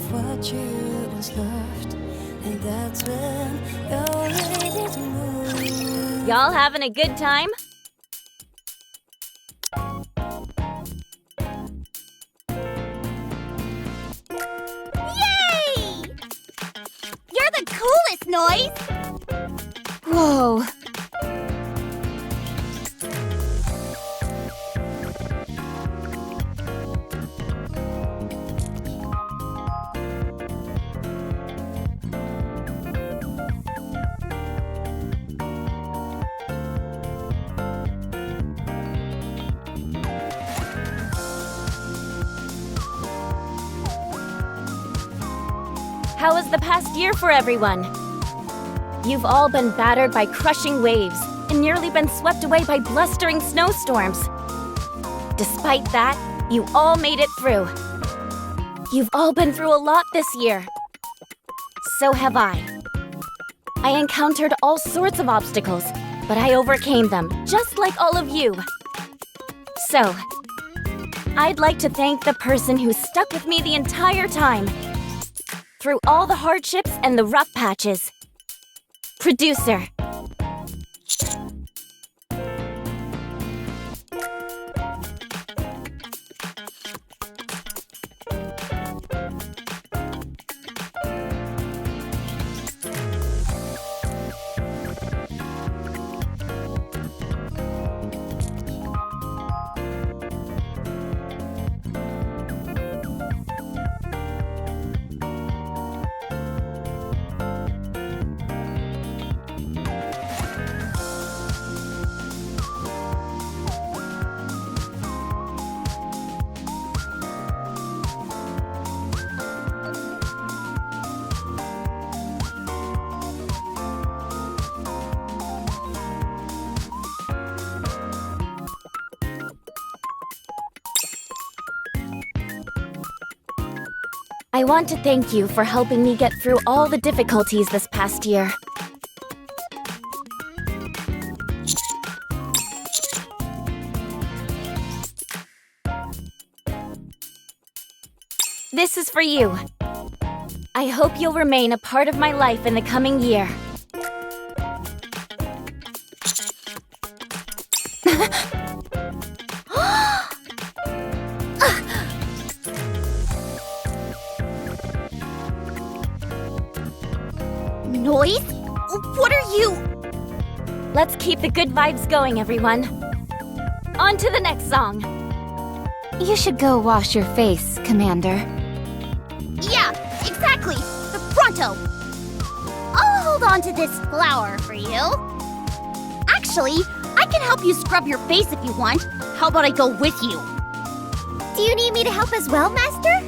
of what you once loved, and that's when you're ready to move. Y'all having a good time? Yay! You're the coolest, Noise! Whoa. How was the past year for everyone? You've all been battered by crushing waves and nearly been swept away by blustering snowstorms. Despite that, you all made it through. You've all been through a lot this year. So have I. I encountered all sorts of obstacles, but I overcame them, just like all of you. So, I'd like to thank the person who stuck with me the entire time, through all the hardships and the rough patches. Producer. I want to thank you for helping me get through all the difficulties this past year. This is for you. I hope you'll remain a part of my life in the coming year. Noise? What are you? Let's keep the good vibes going, everyone. On to the next song. You should go wash your face, Commander. Yeah, exactly. The pronto. I'll hold on to this flower for you. Actually, I can help you scrub your face if you want. How about I go with you? Do you need me to help as well, Master?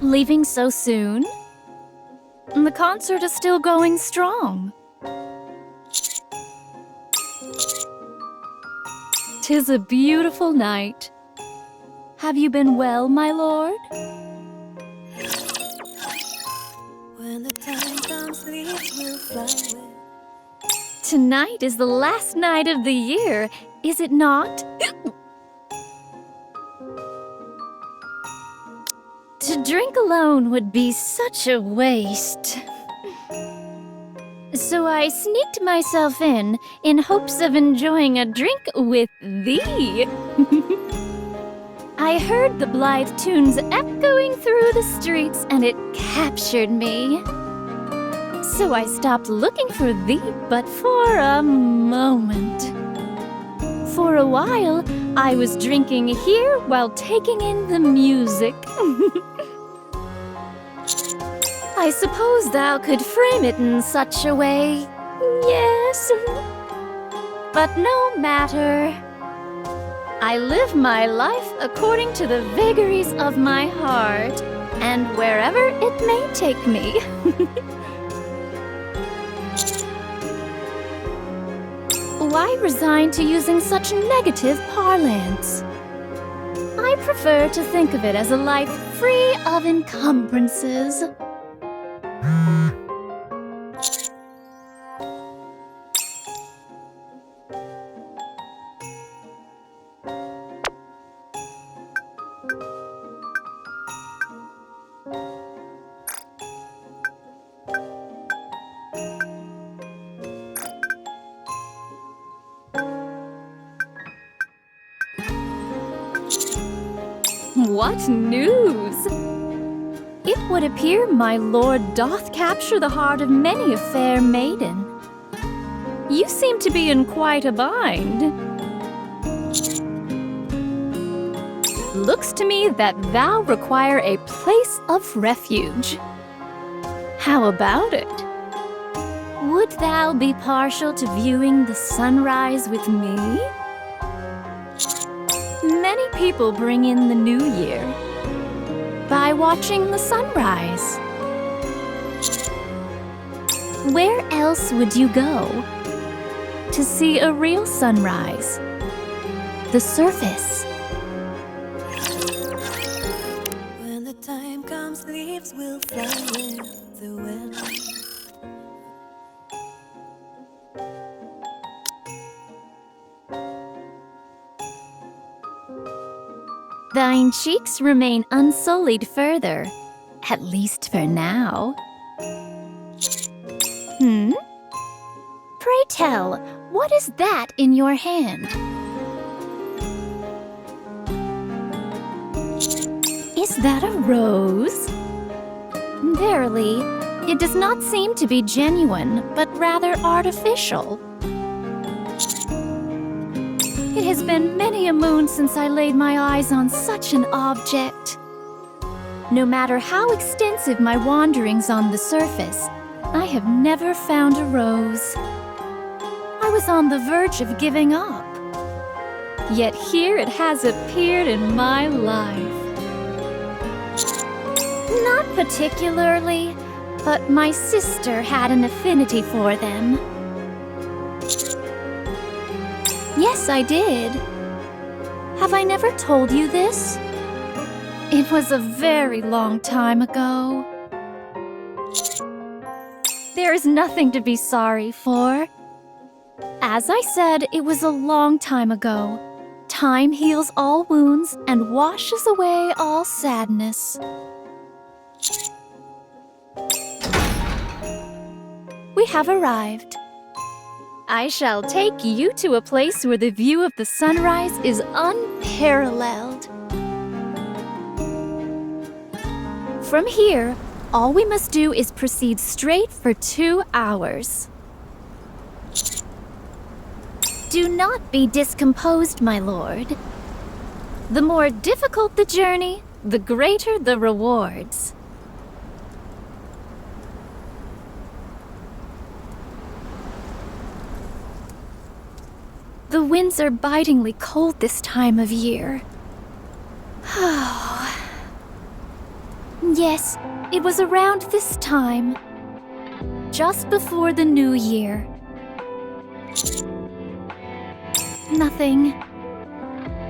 Leaving so soon? The concert is still going strong. 'Tis a beautiful night. Have you been well, my lord? When the time comes, leaves will fly away. Tonight is the last night of the year, is it not? To drink alone would be such a waste. So I sneaked myself in hopes of enjoying a drink with thee. I heard the blithe tunes echoing through the streets, and it captured me. So I stopped looking for thee but for a moment. For a while, I was drinking here while taking in the music. I suppose thou could frame it in such a way, yes. But no matter. I live my life according to the vagaries of my heart, and wherever it may take me. Why resign to using such negative parlance? I prefer to think of it as a life free of encumbrances. What news? It would appear my lord doth capture the heart of many a fair maiden. You seem to be in quite a bind. Looks to me that thou require a place of refuge. How about it? Would thou be partial to viewing the sunrise with me? Many people bring in the new year by watching the sunrise. Where else would you go to see a real sunrise? The surface. When the time comes, leaves will fly with the wind. Thine cheeks remain unsullied further, at least for now. Pray tell, what is that in your hand? Is that a rose? Verily, it does not seem to be genuine, but rather artificial. It has been many a moon since I laid my eyes on such an object. No matter how extensive my wanderings on the surface, I have never found a rose. I was on the verge of giving up. Yet here it has appeared in my life. Not particularly, but my sister had an affinity for them. Yes, I did. Have I never told you this? It was a very long time ago. There is nothing to be sorry for. As I said, it was a long time ago. Time heals all wounds and washes away all sadness. We have arrived. I shall take you to a place where the view of the sunrise is unparalleled. From here, all we must do is proceed straight for 2 hours. Do not be discomposed, my lord. The more difficult the journey, the greater the rewards. The winds are bitingly cold this time of year. Yes, it was around this time, just before the new year. Nothing.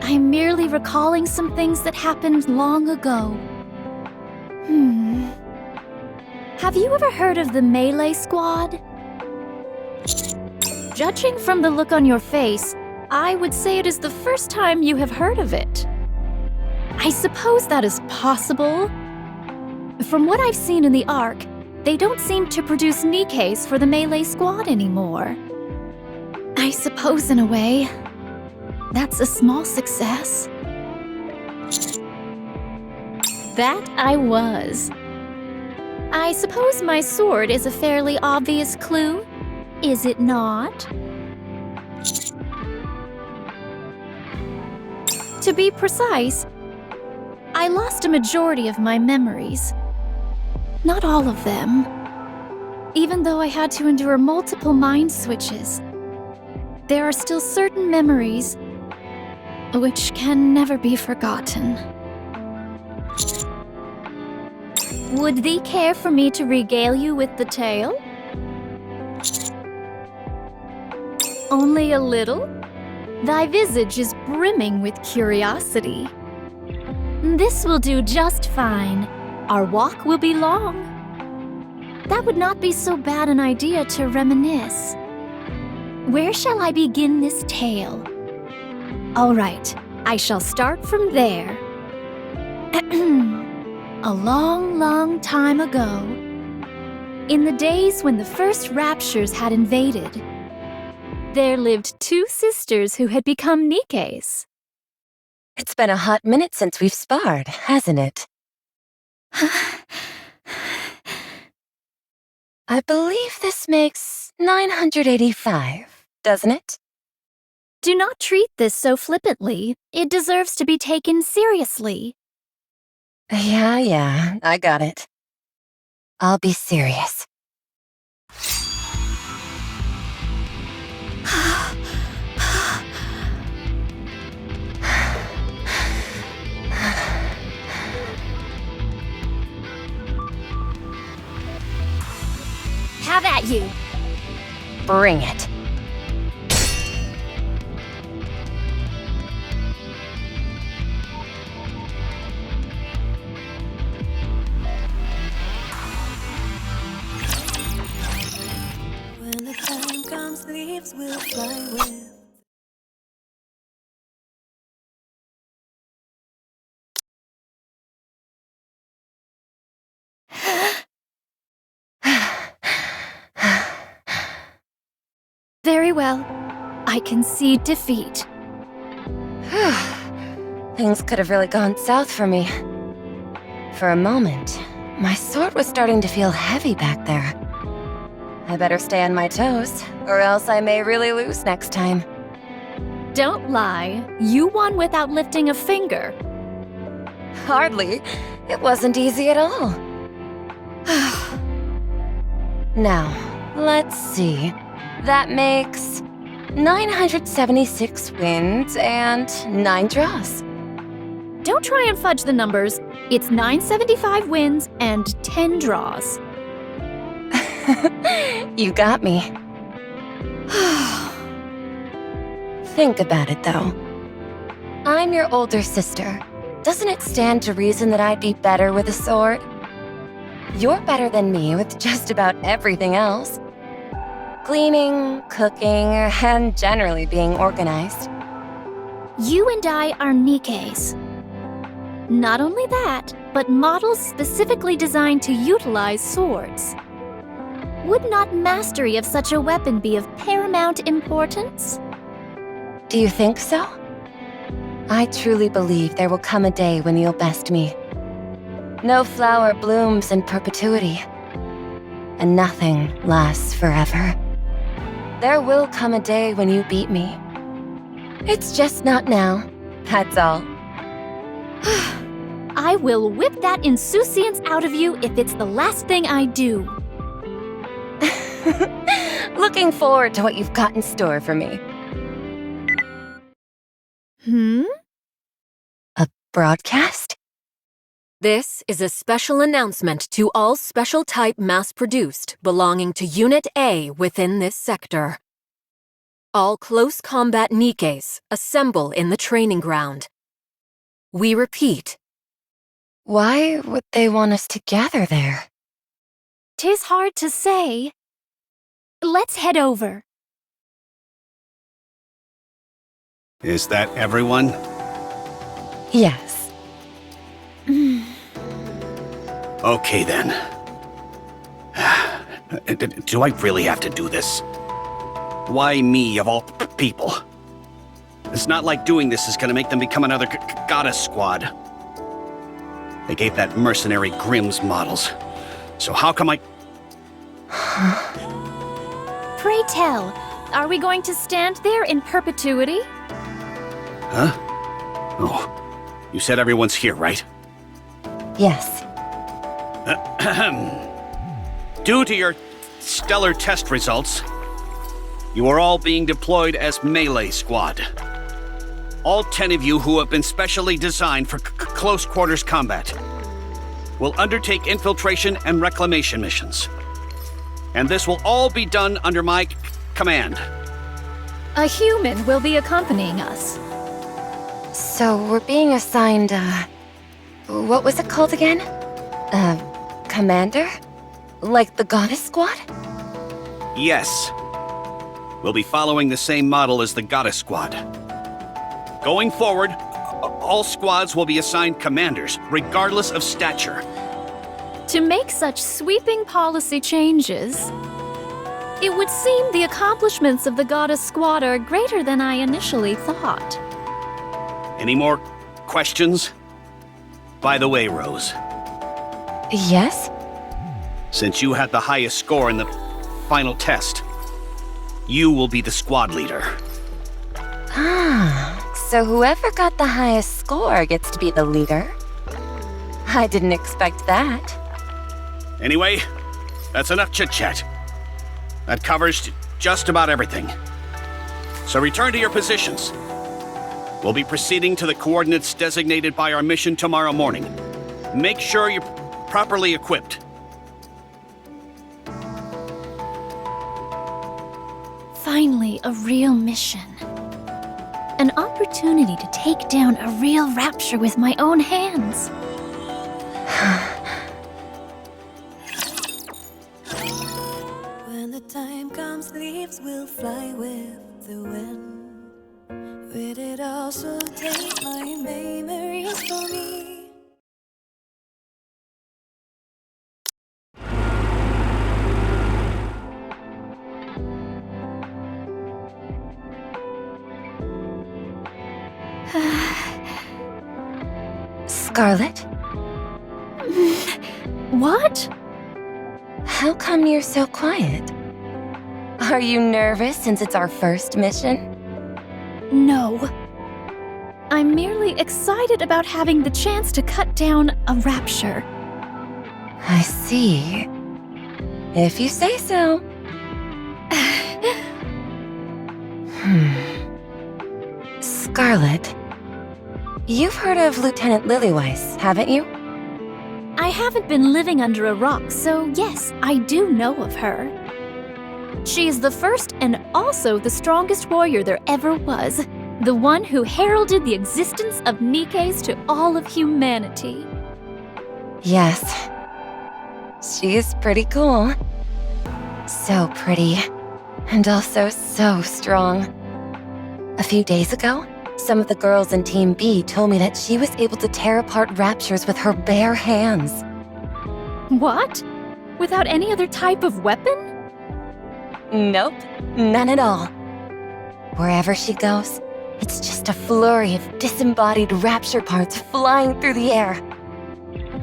I'm merely recalling some things that happened long ago. Have you ever heard of the Melee Squad? Judging from the look on your face, I would say it is the first time you have heard of it. I suppose that is possible. From what I've seen in the Ark, they don't seem to produce Nikkes for the Melee Squad anymore. I suppose in a way, that's a small success. That I was. I suppose my sword is a fairly obvious clue, is it not? To be precise, I lost a majority of my memories. Not all of them. Even though I had to endure multiple mind switches, there are still certain memories which can never be forgotten. Would thee care for me to regale you with the tale? Only a little? Thy visage is brimming with curiosity. This will do just fine. Our walk will be long. That would not be so bad an idea to reminisce. Where shall I begin this tale? All right, I shall start from there. A long, long time ago, in the days when the first raptures had invaded, there lived two sisters who had become Nikkes. It's been a hot minute since we've sparred, hasn't it? I believe this makes 985, doesn't it? Do not treat this so flippantly. It deserves to be taken seriously. Yeah, I got it. I'll be serious. Have at you. Bring it. When the time comes, leaves will fly with. Very well. I concede defeat. Things could have really gone south for me. For a moment, my sword was starting to feel heavy back there. I better stay on my toes, or else I may really lose next time. Don't lie. You won without lifting a finger. Hardly. It wasn't easy at all. Now, let's see. That makes 976 wins and 9 draws. Don't try and fudge the numbers. It's 975 wins and 10 draws. You got me. Think about it, though. I'm your older sister. Doesn't it stand to reason that I'd be better with a sword? You're better than me with just about everything else. Cleaning, cooking, and generally being organized. You and I are Nikkes. Not only that, but models specifically designed to utilize swords. Would not mastery of such a weapon be of paramount importance? Do you think so? I truly believe there will come a day when you'll best me. No flower blooms in perpetuity, and nothing lasts forever. There will come a day when you beat me. It's just not now, that's all. I will whip that insouciance out of you if it's the last thing I do. Looking forward to what you've got in store for me. A broadcast? This is a special announcement to all special type mass-produced belonging to Unit A within this sector. All close combat Nikkes assemble in the training ground. We repeat. Why would they want us to gather there? 'Tis hard to say. Let's head over. Is that everyone? Yes. Okay then. Do I really have to do this? Why me, of all people? It's not like doing this is gonna make them become another goddess squad. They gave that mercenary Grimm's models. So how come I... Pray tell, are we going to stand there in perpetuity? Huh? Oh, you said everyone's here, right? Yes. Due to your stellar test results, you are all being deployed as melee squad. all 10 of you who have been specially designed for close quarters combat will undertake infiltration and reclamation missions. And this will all be done under my command. A human will be accompanying us. So we're being assigned, what was it called again? Commander? Like the Goddess Squad? Yes. We'll be following the same model as the Goddess Squad. Going forward, all squads will be assigned commanders, regardless of stature. To make such sweeping policy changes, it would seem the accomplishments of the Goddess Squad are greater than I initially thought. Any more questions? By the way, Rose, Yes? since you had the highest score in the final test, you will be the squad leader. So whoever got the highest score gets to be the leader? I didn't expect that. Anyway, that's enough chit-chat. That covers just about everything. So return to your positions. We'll be proceeding to the coordinates designated by our mission tomorrow morning. Make sure you're properly equipped. Finally, a real mission. An opportunity to take down a real rapture with my own hands. When the time comes, leaves will fly with the wind. Will it also take my memories for me? Scarlet, What? how come you're so quiet? Are you nervous since it's our first mission? No. I'm merely excited about having the chance to cut down a rapture. I see. If you say so. Scarlet, you've heard of Lieutenant Lilyweiss, haven't you? I haven't been living under a rock, so yes, I do know of her. She is the first and also the strongest warrior there ever was. The one who heralded the existence of Nikkes to all of humanity. Yes. She is pretty cool. So pretty. And also so strong. A few days ago, some of the girls in Team B told me that she was able to tear apart raptures with her bare hands. What? Without any other type of weapon? Nope, none at all. Wherever she goes, it's just a flurry of disembodied rapture parts flying through the air.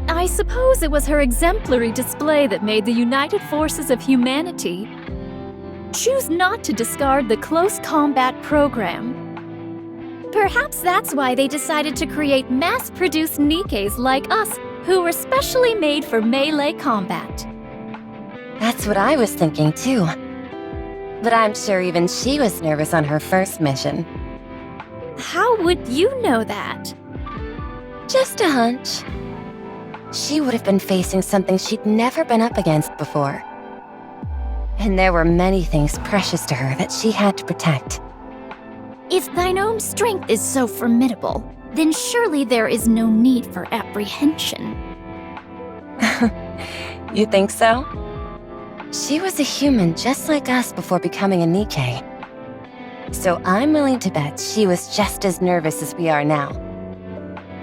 I suppose it was her exemplary display that made the United Forces of Humanity choose not to discard the close combat program. Perhaps that's why they decided to create mass-produced Nikkes like us, who were specially made for melee combat. That's what I was thinking too. But I'm sure even she was nervous on her first mission. How would you know that? Just a hunch. She would have been facing something she'd never been up against before. And there were many things precious to her that she had to protect. If thine own strength is so formidable, then surely there is no need for apprehension. You think so? She was a human just like us before becoming a Nikke. So I'm willing to bet she was just as nervous as we are now.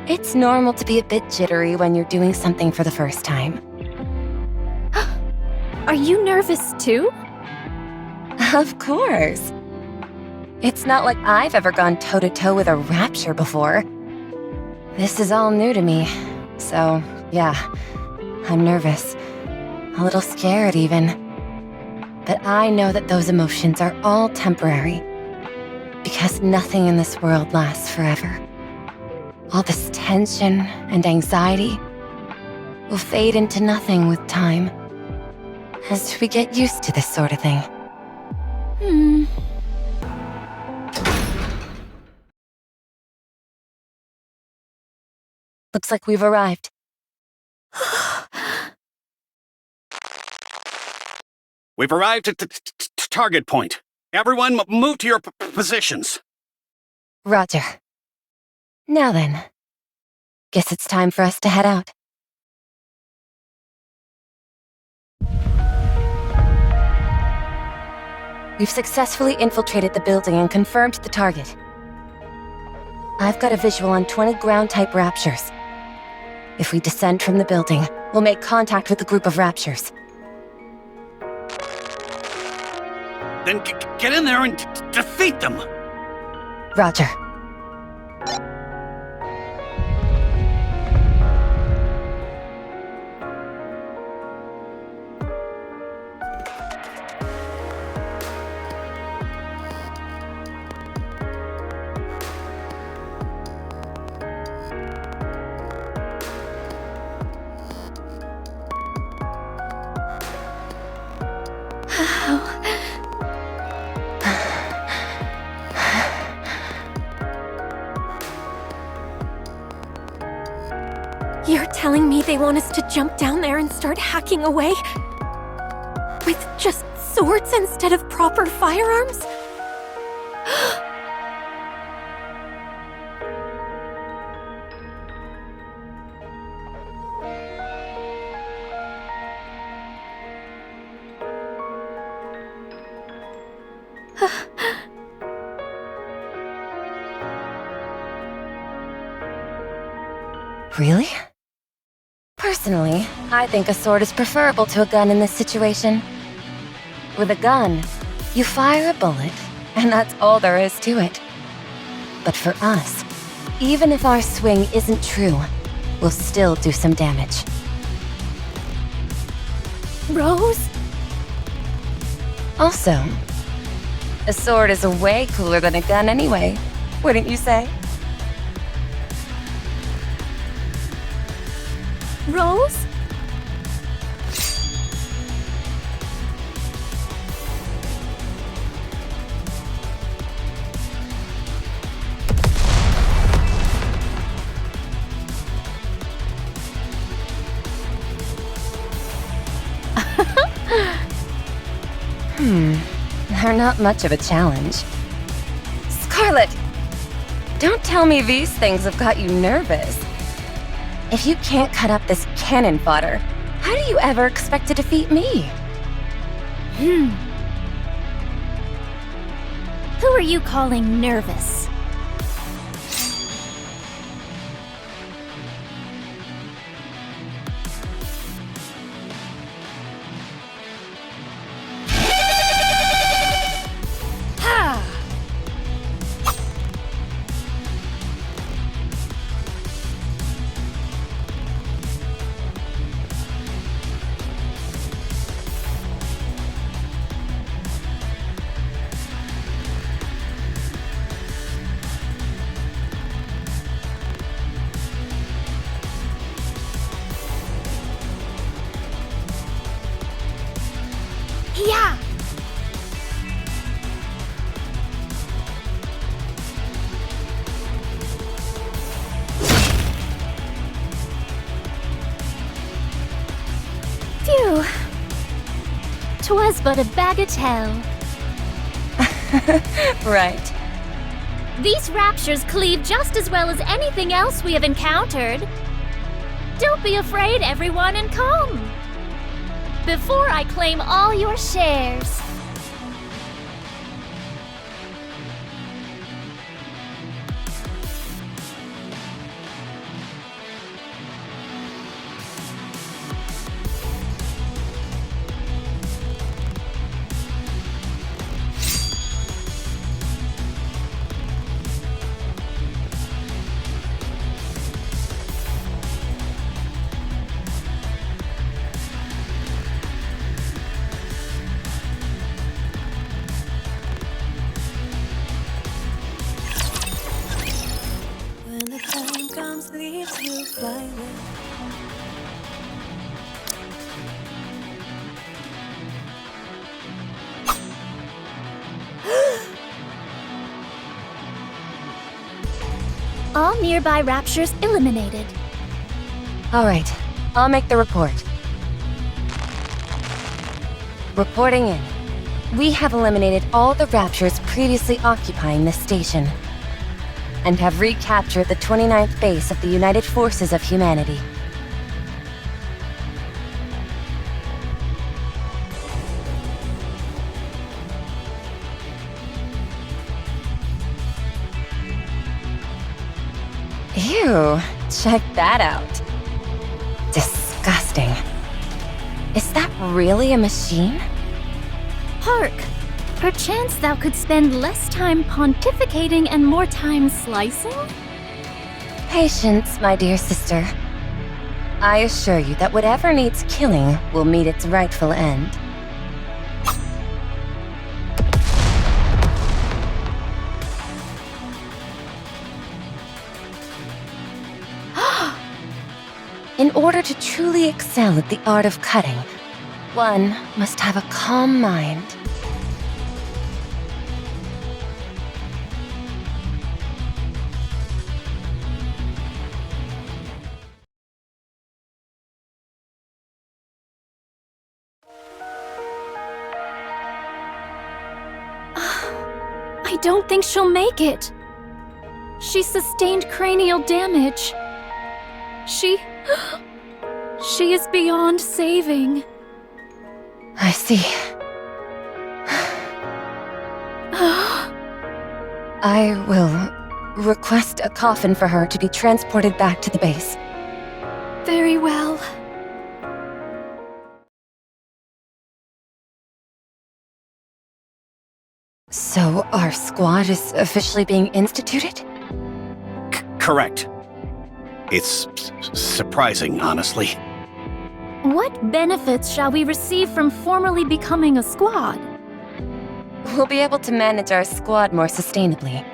It's normal to be a bit jittery when you're doing something for the first time. Are you nervous too? Of course. It's not like I've ever gone toe-to-toe with a rapture before. This is all new to me, so yeah, I'm nervous. A little scared even. But I know that those emotions are all temporary. Because nothing in this world lasts forever. All this tension and anxiety will fade into nothing with time. As we get used to this sort of thing. Looks like we've arrived. We've arrived at the target point. Everyone, move to your positions. Roger. Now then. Guess it's time for us to head out. We've successfully infiltrated the building and confirmed the target. I've got a visual on 20 ground-type raptures. If we descend from the building, we'll make contact with the group of raptures. Then get in there and defeat them! Roger. You're telling me they want us to jump down there and start hacking away? With just swords instead of proper firearms? Really? Personally, I think a sword is preferable to a gun in this situation. With a gun, you fire a bullet, and that's all there is to it. But for us, even if our swing isn't true, we'll still do some damage. Rose? Also, a sword is way cooler than a gun anyway, wouldn't you say? Rose? They're not much of a challenge. Scarlet! Don't tell me these things have got you nervous. If you can't cut up this cannon fodder, how do you ever expect to defeat me? Who are you calling nervous? Yeah! Phew. 'Twas but a bagatelle. Right. These raptures cleave just as well as anything else we have encountered. Don't be afraid, everyone, and come. Before I claim all your shares. When the time comes, leaves will fly with. All nearby raptures eliminated. All right, I'll make the report. Reporting in. We have eliminated all the Raptures previously occupying this station, and have recaptured the 29th base of the United Forces of Humanity. Ew, check that out. Disgusting. Is that really a machine? Hark! Perchance thou could spend less time pontificating and more time slicing? Patience, my dear sister. I assure you that whatever needs killing will meet its rightful end. In order to truly excel at the art of cutting, one must have a calm mind. I don't think she'll make it. She sustained cranial damage. She is beyond saving. I see. I will request a coffin for her to be transported back to the base. Very well. So our squad is officially being instituted? Correct. It's surprising, honestly. What benefits shall we receive from formally becoming a squad? We'll be able to manage our squad more sustainably.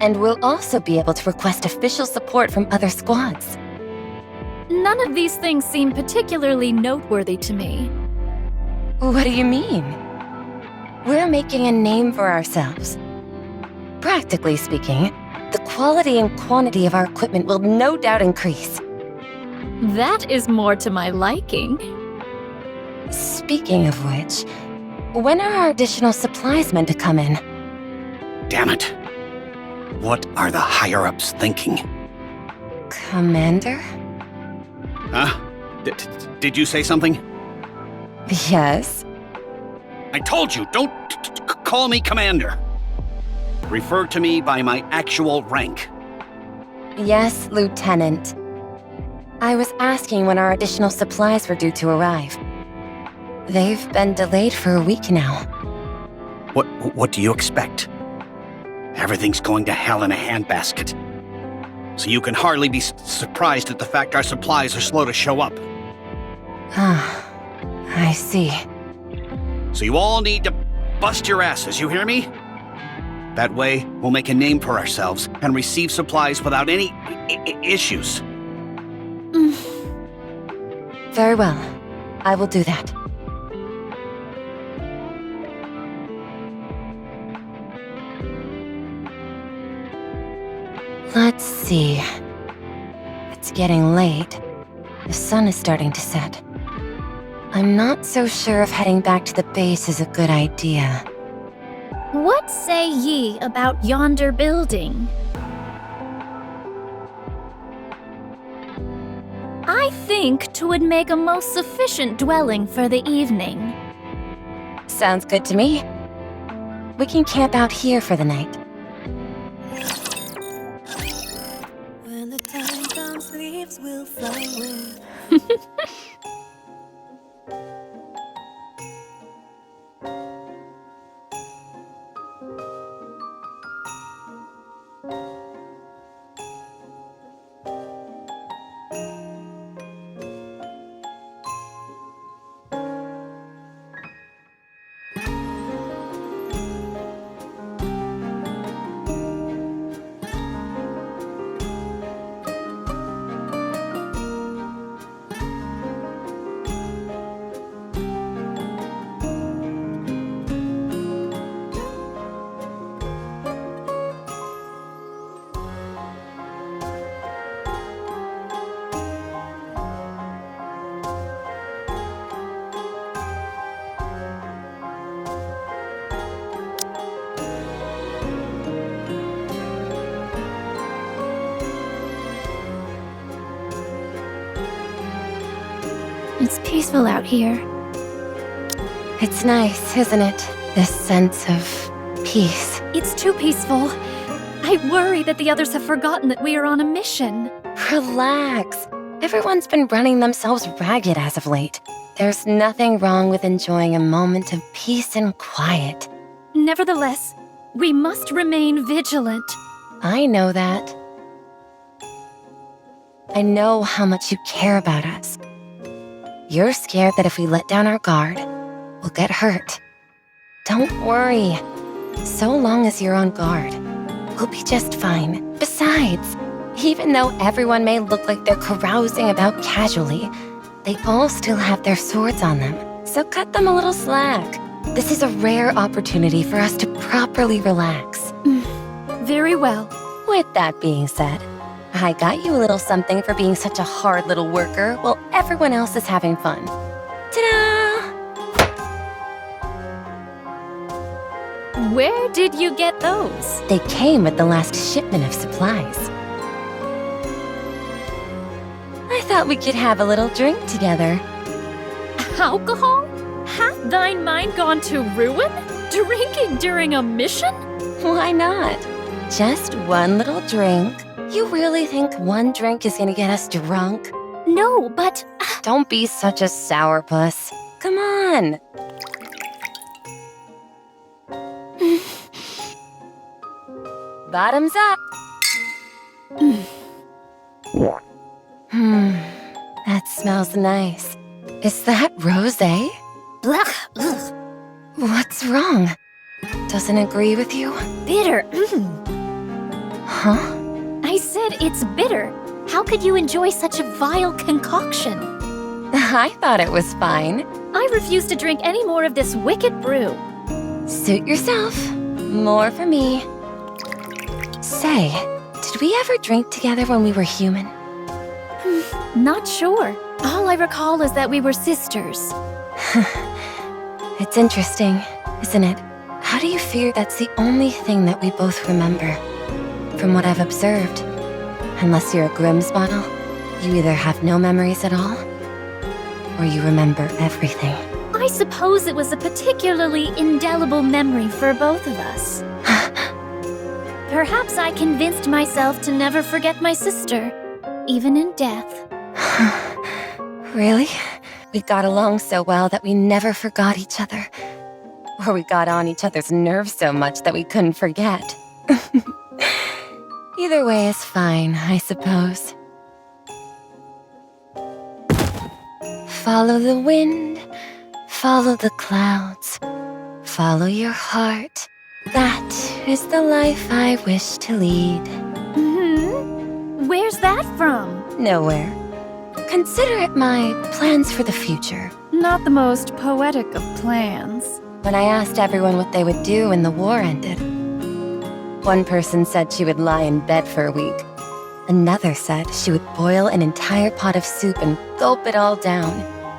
And we'll also be able to request official support from other squads. None of these things seem particularly noteworthy to me. What do you mean? We're making a name for ourselves. Practically speaking, the quality and quantity of our equipment will no doubt increase. That is more to my liking. Speaking of which, when are our additional supplies meant to come in? Damn it. What are the higher-ups thinking? Commander? Huh? Did you say something? Yes? I told you, don't call me Commander. Refer to me by my actual rank. Yes, Lieutenant. I was asking when our additional supplies were due to arrive. They've been delayed for a week now. What do you expect? Everything's going to hell in a handbasket. So you can hardly be surprised at the fact our supplies are slow to show up. Ah, I see. So you all need to bust your asses, you hear me? That way, we'll make a name for ourselves and receive supplies without any issues. Very well. I will do that. Let's see. It's getting late. The sun is starting to set. I'm not so sure if heading back to the base is a good idea. What say ye about yonder building? I think 'twould make a most sufficient dwelling for the evening. Sounds good to me. We can camp out here for the night. When the time comes, leaves will fly with. It's peaceful out here. It's nice, isn't it? This sense of peace. It's too peaceful. I worry that the others have forgotten that we are on a mission. Relax. Everyone's been running themselves ragged as of late. There's nothing wrong with enjoying a moment of peace and quiet. Nevertheless, we must remain vigilant. I know that. I know how much you care about us. You're scared that if we let down our guard, we'll get hurt. Don't worry. So long as you're on guard, we'll be just fine. Besides, even though everyone may look like they're carousing about casually, they all still have their swords on them, so cut them a little slack. This is a rare opportunity for us to properly relax. Very well. With that being said, I got you a little something for being such a hard little worker while everyone else is having fun. Ta-da! Where did you get those? They came with the last shipment of supplies. I thought we could have a little drink together. Alcohol? Hath thine mind gone to ruin? Drinking during a mission? Why not? Just one little drink. You really think one drink is gonna get us drunk? No, but... Don't be such a sourpuss. Come on. Bottoms up. That smells nice. Is that rosé? Blech, ugh. What's wrong? Doesn't agree with you? bitter. Huh? I said it's bitter. How could you enjoy such a vile concoction? I thought it was fine. I refuse to drink any more of this wicked brew. Suit yourself. More for me. Say, did we ever drink together when we were human? Not sure. All I recall is that we were sisters. It's interesting, isn't it? How do you fear that's the only thing that we both remember? From what I've observed, unless you're a Grimm's bottle, you either have no memories at all, or you remember everything. I suppose it was a particularly indelible memory for both of us. Perhaps I convinced myself to never forget my sister, even in death. Really? We got along so well that we never forgot each other. Or we got on each other's nerves so much that we couldn't forget. Either way is fine, I suppose. Follow the wind, follow the clouds, follow your heart. That is the life I wish to lead. Where's that from? Nowhere. Consider it my plans for the future. Not the most poetic of plans. When I asked everyone what they would do when the war ended, one person said she would lie in bed for a week. Another said she would boil an entire pot of soup and gulp it all down.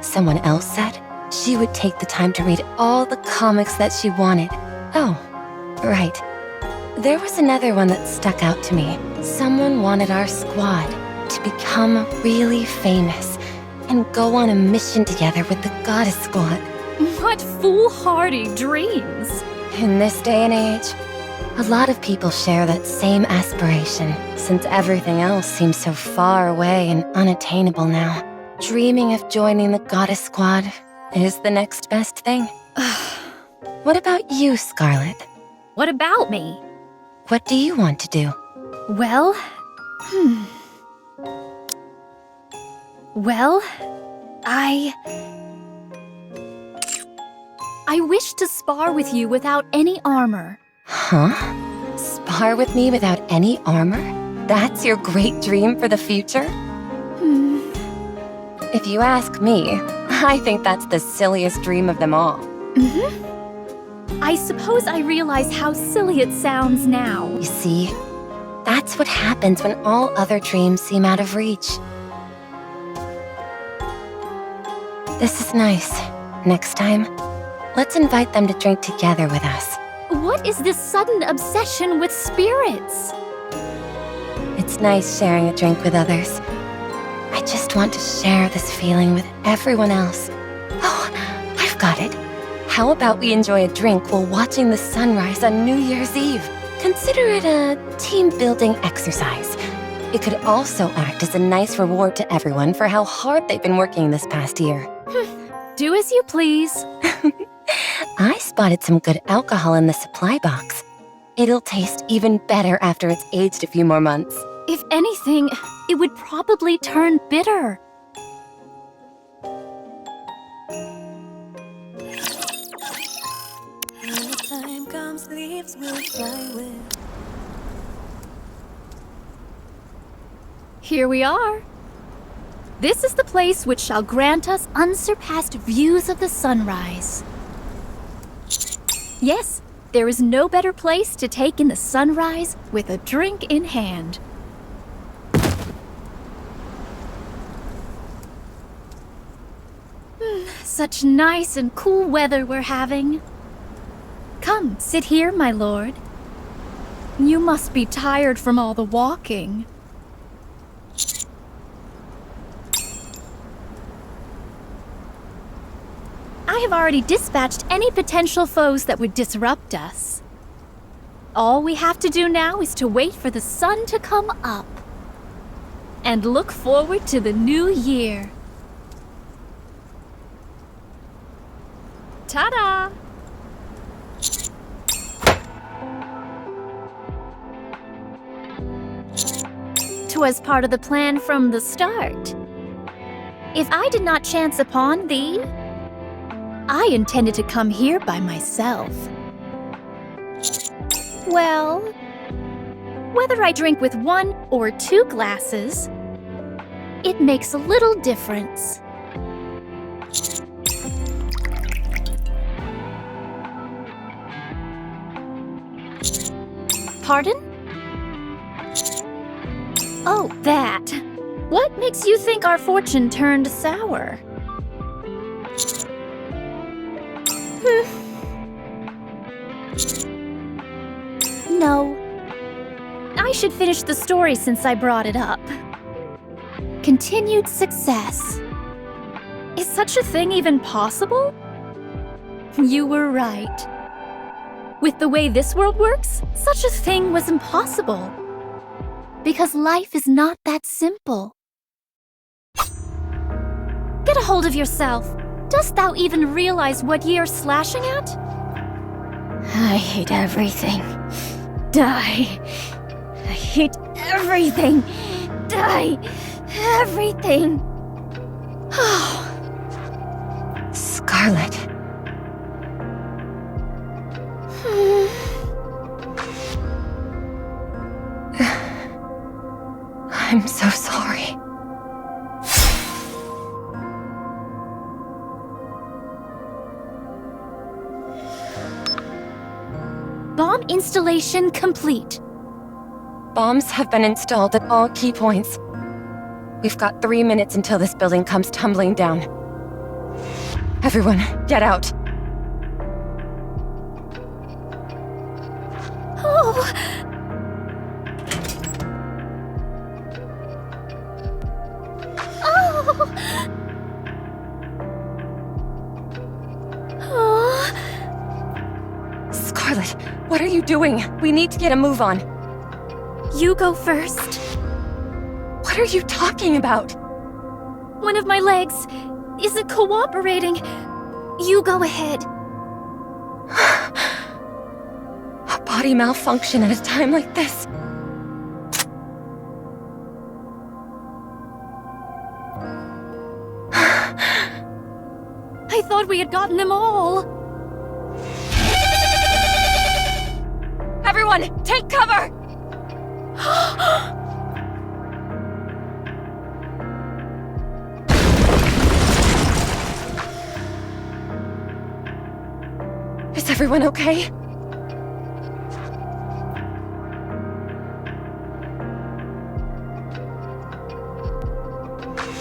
Someone else said she would take the time to read all the comics that she wanted. Oh, right. There was another one that stuck out to me. Someone wanted our squad to become really famous and go on a mission together with the Goddess Squad. What foolhardy dreams! In this day and age, a lot of people share that same aspiration, since everything else seems so far away and unattainable now. Dreaming of joining the Goddess Squad is the next best thing. What about you, Scarlet? What about me? What do you want to do? Well, Well, I wish to spar with you without any armor. Huh? Spar with me without any armor? That's your great dream for the future? If you ask me, I think that's the silliest dream of them all. I suppose I realize how silly it sounds now. You see, that's what happens when all other dreams seem out of reach. This is nice. Next time, let's invite them to drink together with us. What is this sudden obsession with spirits? It's nice sharing a drink with others. I just just want to share this feeling with everyone else. Oh, I've got it. How about we enjoy a drink while watching the sunrise on New Year's Eve? Consider it a team-building exercise. It could also act as a nice reward to everyone for how hard they've been working this past year. Do as you please. I spotted some good alcohol in the supply box. It'll taste even better after it's aged a few more months. If anything, it would probably turn bitter. When the time comes, leaves will fly with. Here we are. This is the place which shall grant us unsurpassed views of the sunrise. Yes, there is no better place to take in the sunrise with a drink in hand. Such nice and cool weather we're having. Come, sit here, my lord. You must be tired from all the walking. I have already dispatched any potential foes that would disrupt us. All we have to do now is to wait for the sun to come up and look forward to the new year. Ta-da! 'Twas part of the plan from the start. If I did not chance upon thee, I intended to come here by myself. Well, whether I drink with 1 or 2 glasses, it makes a little difference. Pardon? Oh, that. What makes you think our fortune turned sour? No. I should finish the story since I brought it up. Continued success. Is such a thing even possible? You were right. With the way this world works, such a thing was impossible. Because life is not that simple. Get a hold of yourself. Dost thou even realize what ye are slashing at? I hate everything. Die. I hate everything. Die. Everything. Scarlet. I'm so sorry. Bomb installation complete. Bombs have been installed at all key points. We've got 3 minutes until this building comes tumbling down. Everyone, get out. Oh! Scarlet, what are you doing? We need to get a move on. You go first. What are you talking about? One of my legs isn't cooperating. You go ahead. A body malfunction at a time like this. I thought we had gotten them all. Everyone, take cover! Is everyone okay?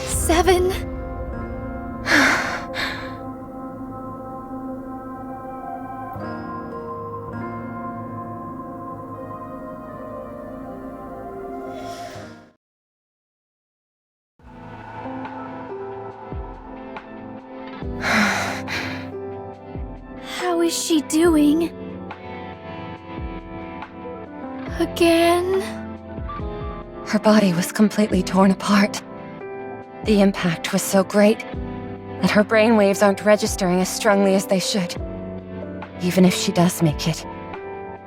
Seven. How is she doing? Again? Her body was completely torn apart. The impact was so great that her brainwaves aren't registering as strongly as they should. Even if she does make it,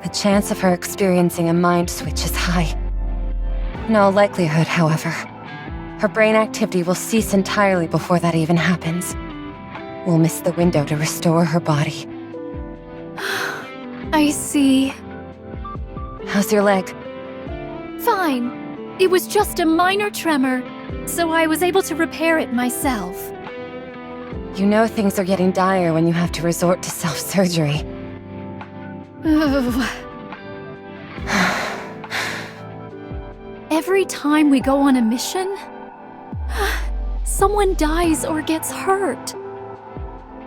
the chance of her experiencing a mind switch is high. In all likelihood, however, her brain activity will cease entirely before that even happens. We'll miss the window to restore her body. I see. How's your leg? Fine. It was just a minor tremor, so I was able to repair it myself. You know things are getting dire when you have to resort to self-surgery. Ugh. Every time we go on a mission, someone dies or gets hurt.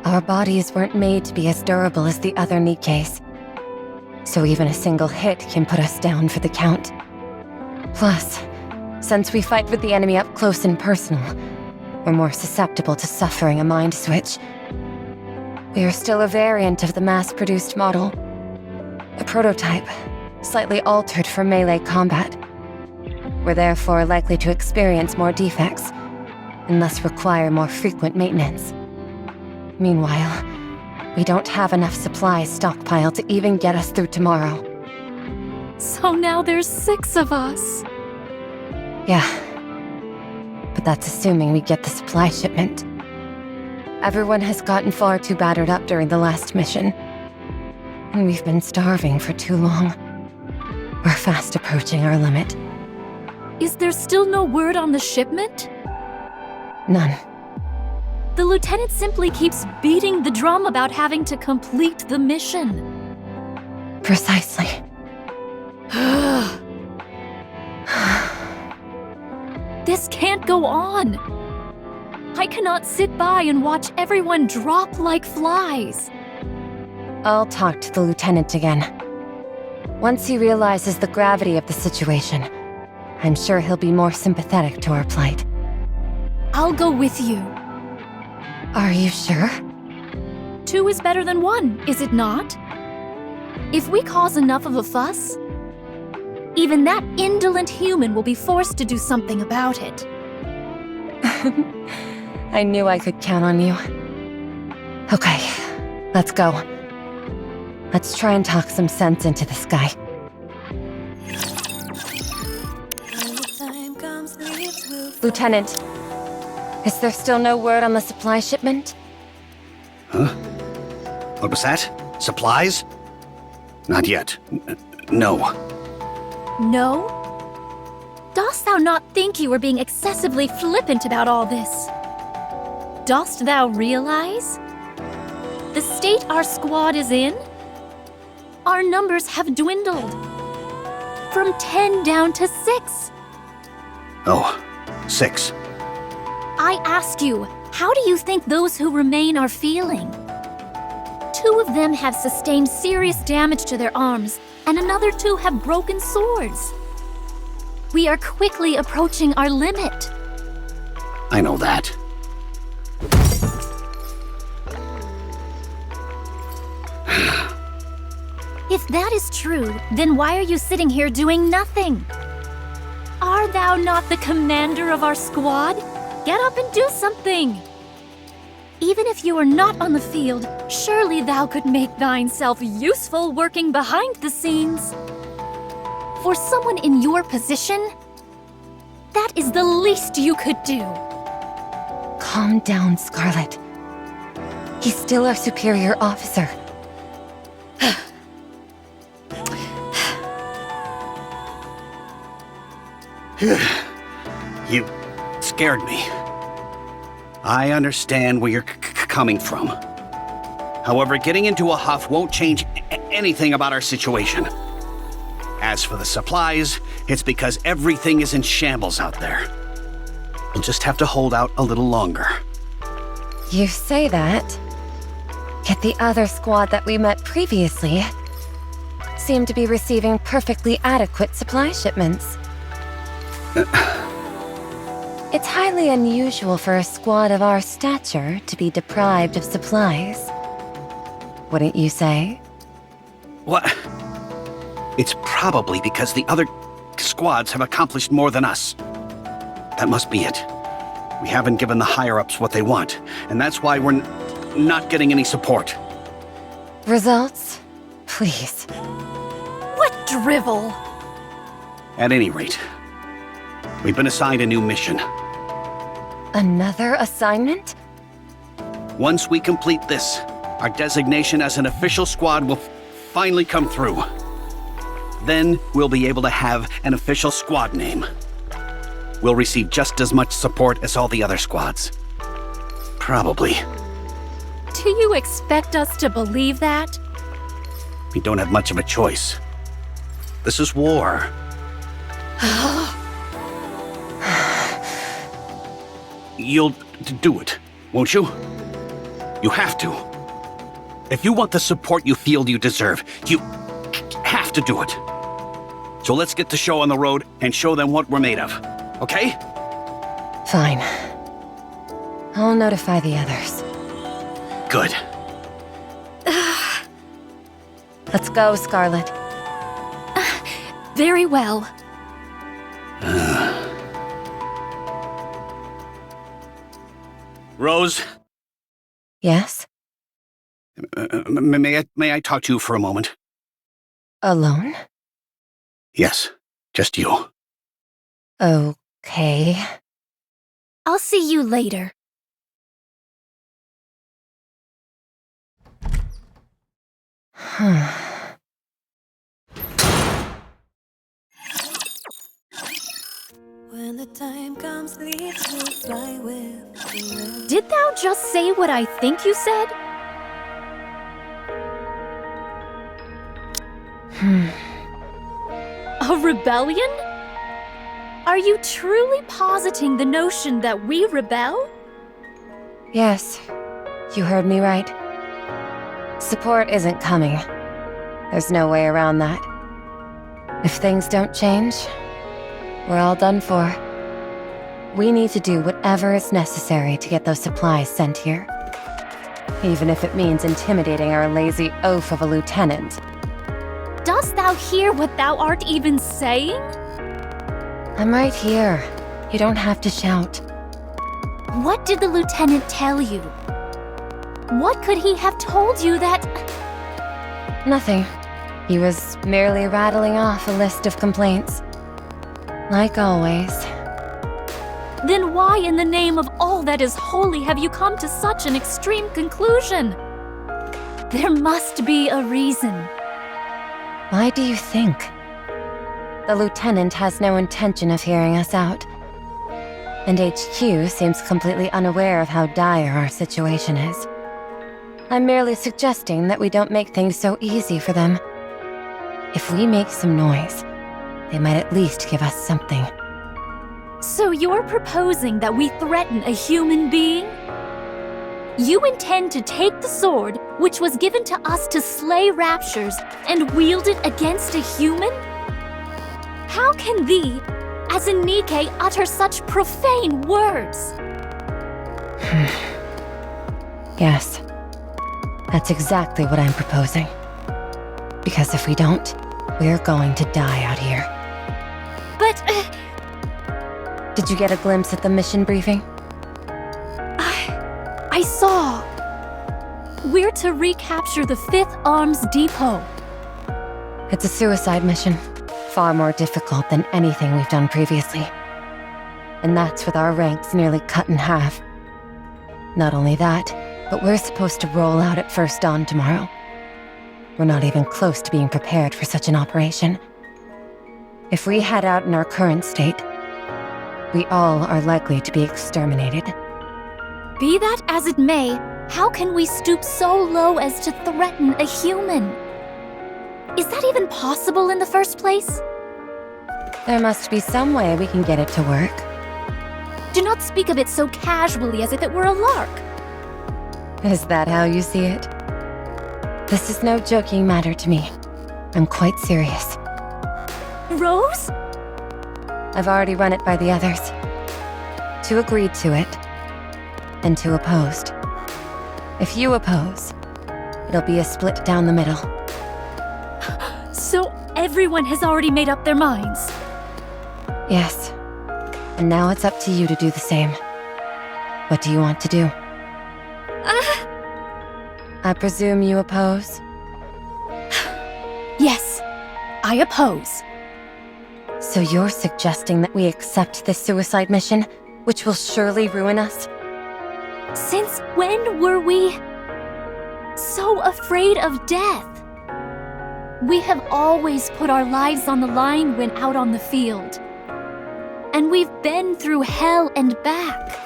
Our bodies weren't made to be as durable as the other Nikkes. So even a single hit can put us down for the count. Plus, since we fight with the enemy up close and personal, we're more susceptible to suffering a mind switch. We are still a variant of the mass-produced model. A prototype, slightly altered for melee combat. We're therefore likely to experience more defects, and thus require more frequent maintenance. Meanwhile, we don't have enough supplies stockpiled to even get us through tomorrow. So now there's 6 of us. Yeah. But that's assuming we get the supply shipment. Everyone has gotten far too battered up during the last mission. And we've been starving for too long. We're fast approaching our limit. Is there still no word on the shipment? None. The lieutenant simply keeps beating the drum about having to complete the mission. Precisely. This can't go on. I cannot sit by and watch everyone drop like flies. I'll talk to the lieutenant again. Once he realizes the gravity of the situation, I'm sure he'll be more sympathetic to our plight. I'll go with you. Are you sure? 2 is better than 1, is it not? If we cause enough of a fuss, even that indolent human will be forced to do something about it. I knew I could count on you. Okay, let's go. Let's try and talk some sense into this guy. When the time comes, leaves will fall. Lieutenant, is there still no word on the supply shipment? Huh? What was that? Supplies? Not yet. No. No? Dost thou not think you are being excessively flippant about all this? Dost thou realize? The state our squad is in? Our numbers have dwindled. From 10 down to 6. Oh, 6. I ask you, how do you think those who remain are feeling? 2 of them have sustained serious damage to their arms, and another 2 have broken swords. We are quickly approaching our limit. I know that. If that is true, then why are you sitting here doing nothing? Are thou not the commander of our squad? Get up and do something! Even if you are not on the field, surely thou could make thine self useful working behind the scenes. For someone in your position, that is the least you could do. Calm down, Scarlet. He's still our superior officer. You scared me. I understand where you're coming from. However, getting into a huff won't change anything about our situation. As for the supplies, it's because everything is in shambles out there. We'll just have to hold out a little longer. You say that, yet the other squad that we met previously seemed to be receiving perfectly adequate supply shipments. It's highly unusual for a squad of our stature to be deprived of supplies. Wouldn't you say? What? It's probably because the other squads have accomplished more than us. That must be it. We haven't given the higher-ups what they want, and that's why we're not getting any support. Results? Please. What drivel! At any rate, we've been assigned a new mission. Another assignment? Once we complete this, our designation as an official squad will finally come through. Then we'll be able to have an official squad name. We'll receive just as much support as all the other squads. Probably. Do you expect us to believe that? We don't have much of a choice. This is war. You'll do it, won't you? You have to. If you want the support you feel you deserve, you have to do it. So let's get the show on the road and show them what we're made of, okay? Fine. I'll notify the others. Good. Let's go, Scarlet. Very well. Rose, Yes? may I talk to you for a moment? Alone? Yes, just you. Okay. I'll see you later. When the time comes, leaves will fly with the wind. Did thou just say what I think you said? A rebellion? Are you truly positing the notion that we rebel? Yes, you heard me right. Support isn't coming. There's no way around that. If things don't change, we're all done for. We need to do whatever is necessary to get those supplies sent here. Even if it means intimidating our lazy oaf of a lieutenant. Dost thou hear what thou art even saying? I'm right here. You don't have to shout. What did the lieutenant tell you? What could he have told you that... Nothing. He was merely rattling off a list of complaints. Like always. Then why in the name of all that is holy have you come to such an extreme conclusion? There must be a reason. Why do you think? The lieutenant has no intention of hearing us out. And HQ seems completely unaware of how dire our situation is. I'm merely suggesting that we don't make things so easy for them. If we make some noise, they might at least give us something. So you're proposing that we threaten a human being? You intend to take the sword, which was given to us to slay raptures, and wield it against a human? How can thee, as in Nikke, utter such profane words? Yes, that's exactly what I'm proposing. Because if we don't, we're going to die out here. But... Did you get a glimpse at the mission briefing? I saw. We're to recapture the 5th Arms Depot. It's a suicide mission. Far more difficult than anything we've done previously. And that's with our ranks nearly cut in half. Not only that, but we're supposed to roll out at first dawn tomorrow. We're not even close to being prepared for such an operation. If we head out in our current state, we all are likely to be exterminated. Be that as it may, how can we stoop so low as to threaten a human? Is that even possible in the first place? There must be some way we can get it to work. Do not speak of it so casually as if it were a lark. Is that how you see it? This is no joking matter to me. I'm quite serious. Rose? I've already run it by the others. to agree to it and to opposed. If you oppose, it'll be a split down the middle. So everyone has already made up their minds. Yes. And now it's up to you to do the same. What do you want to do? I presume you oppose? Yes, I oppose. So you're suggesting that we accept this suicide mission, which will surely ruin us? Since when were we so afraid of death? We have always put our lives on the line when out on the field. And we've been through hell and back.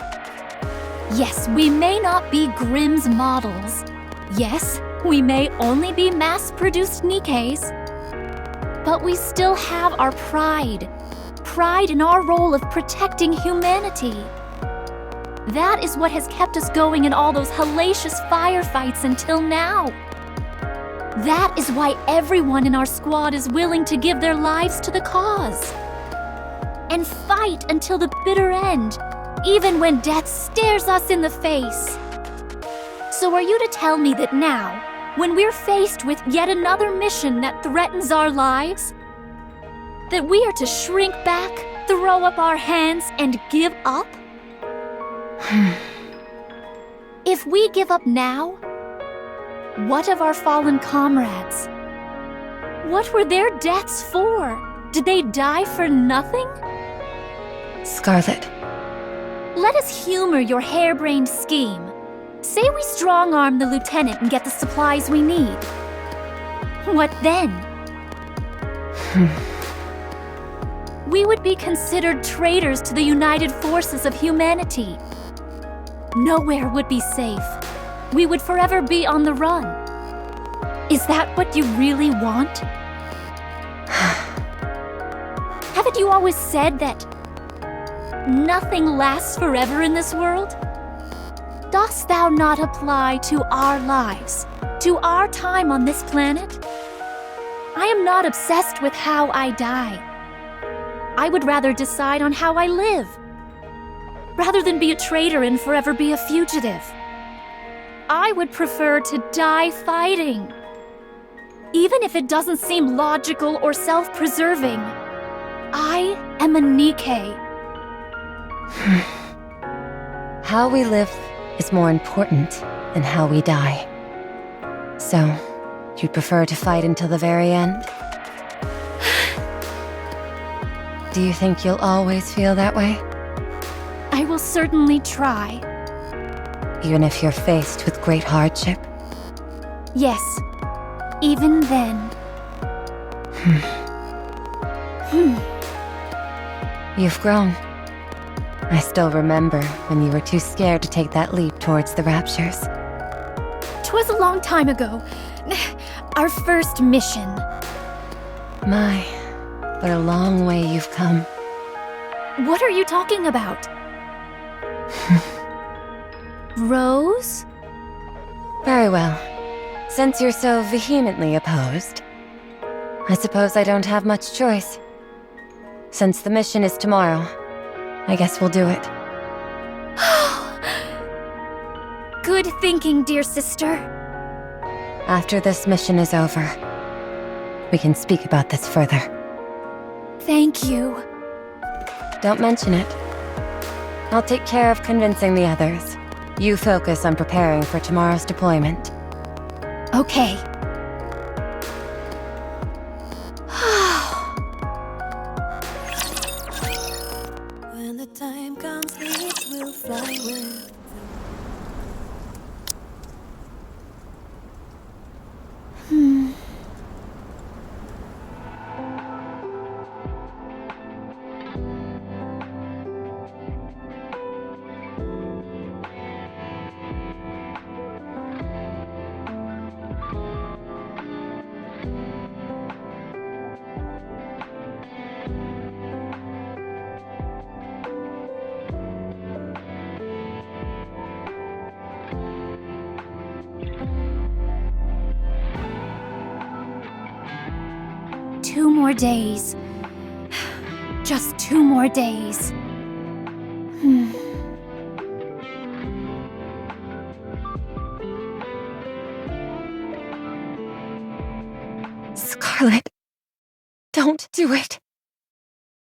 Yes, we may not be Grimm's models. Yes, we may only be mass-produced Nikkes. But we still have our pride. Pride in our role of protecting humanity. That is what has kept us going in all those hellacious firefights until now. That is why everyone in our squad is willing to give their lives to the cause. And fight until the bitter end, even when death stares us in the face. So are you to tell me that now, when we're faced with yet another mission that threatens our lives, that we are to shrink back, throw up our hands, and give up? If we give up now, what of our fallen comrades? What were their deaths for? Did they die for nothing? Scarlet. Let us humor your harebrained scheme. Say we strong-arm the lieutenant and get the supplies we need. What then? We would be considered traitors to the united forces of humanity. Nowhere would be safe. We would forever be on the run. Is that what you really want? Haven't you always said that nothing lasts forever in this world? Dost thou not apply to our lives, to our time on this planet? I am not obsessed with how I die. I would rather decide on how I live, rather than be a traitor and forever be a fugitive. I would prefer to die fighting, even if it doesn't seem logical or self-preserving. I am a Nikke. How we live is more important than how we die. So, you'd prefer to fight until the very end? Do you think you'll always feel that way? I will certainly try. Even if you're faced with great hardship? Yes, even then. You've grown. I still remember when you were too scared to take that leap towards the Raptures. 'Twas a long time ago. Our first mission. My, what a long way you've come. What are you talking about? Rose? Very well. Since you're so vehemently opposed, I suppose I don't have much choice. Since the mission is tomorrow, I guess we'll do it. Good thinking, dear sister. After this mission is over, we can speak about this further. Thank you. Don't mention it. I'll take care of convincing the others. You focus on preparing for tomorrow's deployment. Okay. When the time comes, leaves will fly with. Two more days. Just 2 more days. Scarlet, don't do it.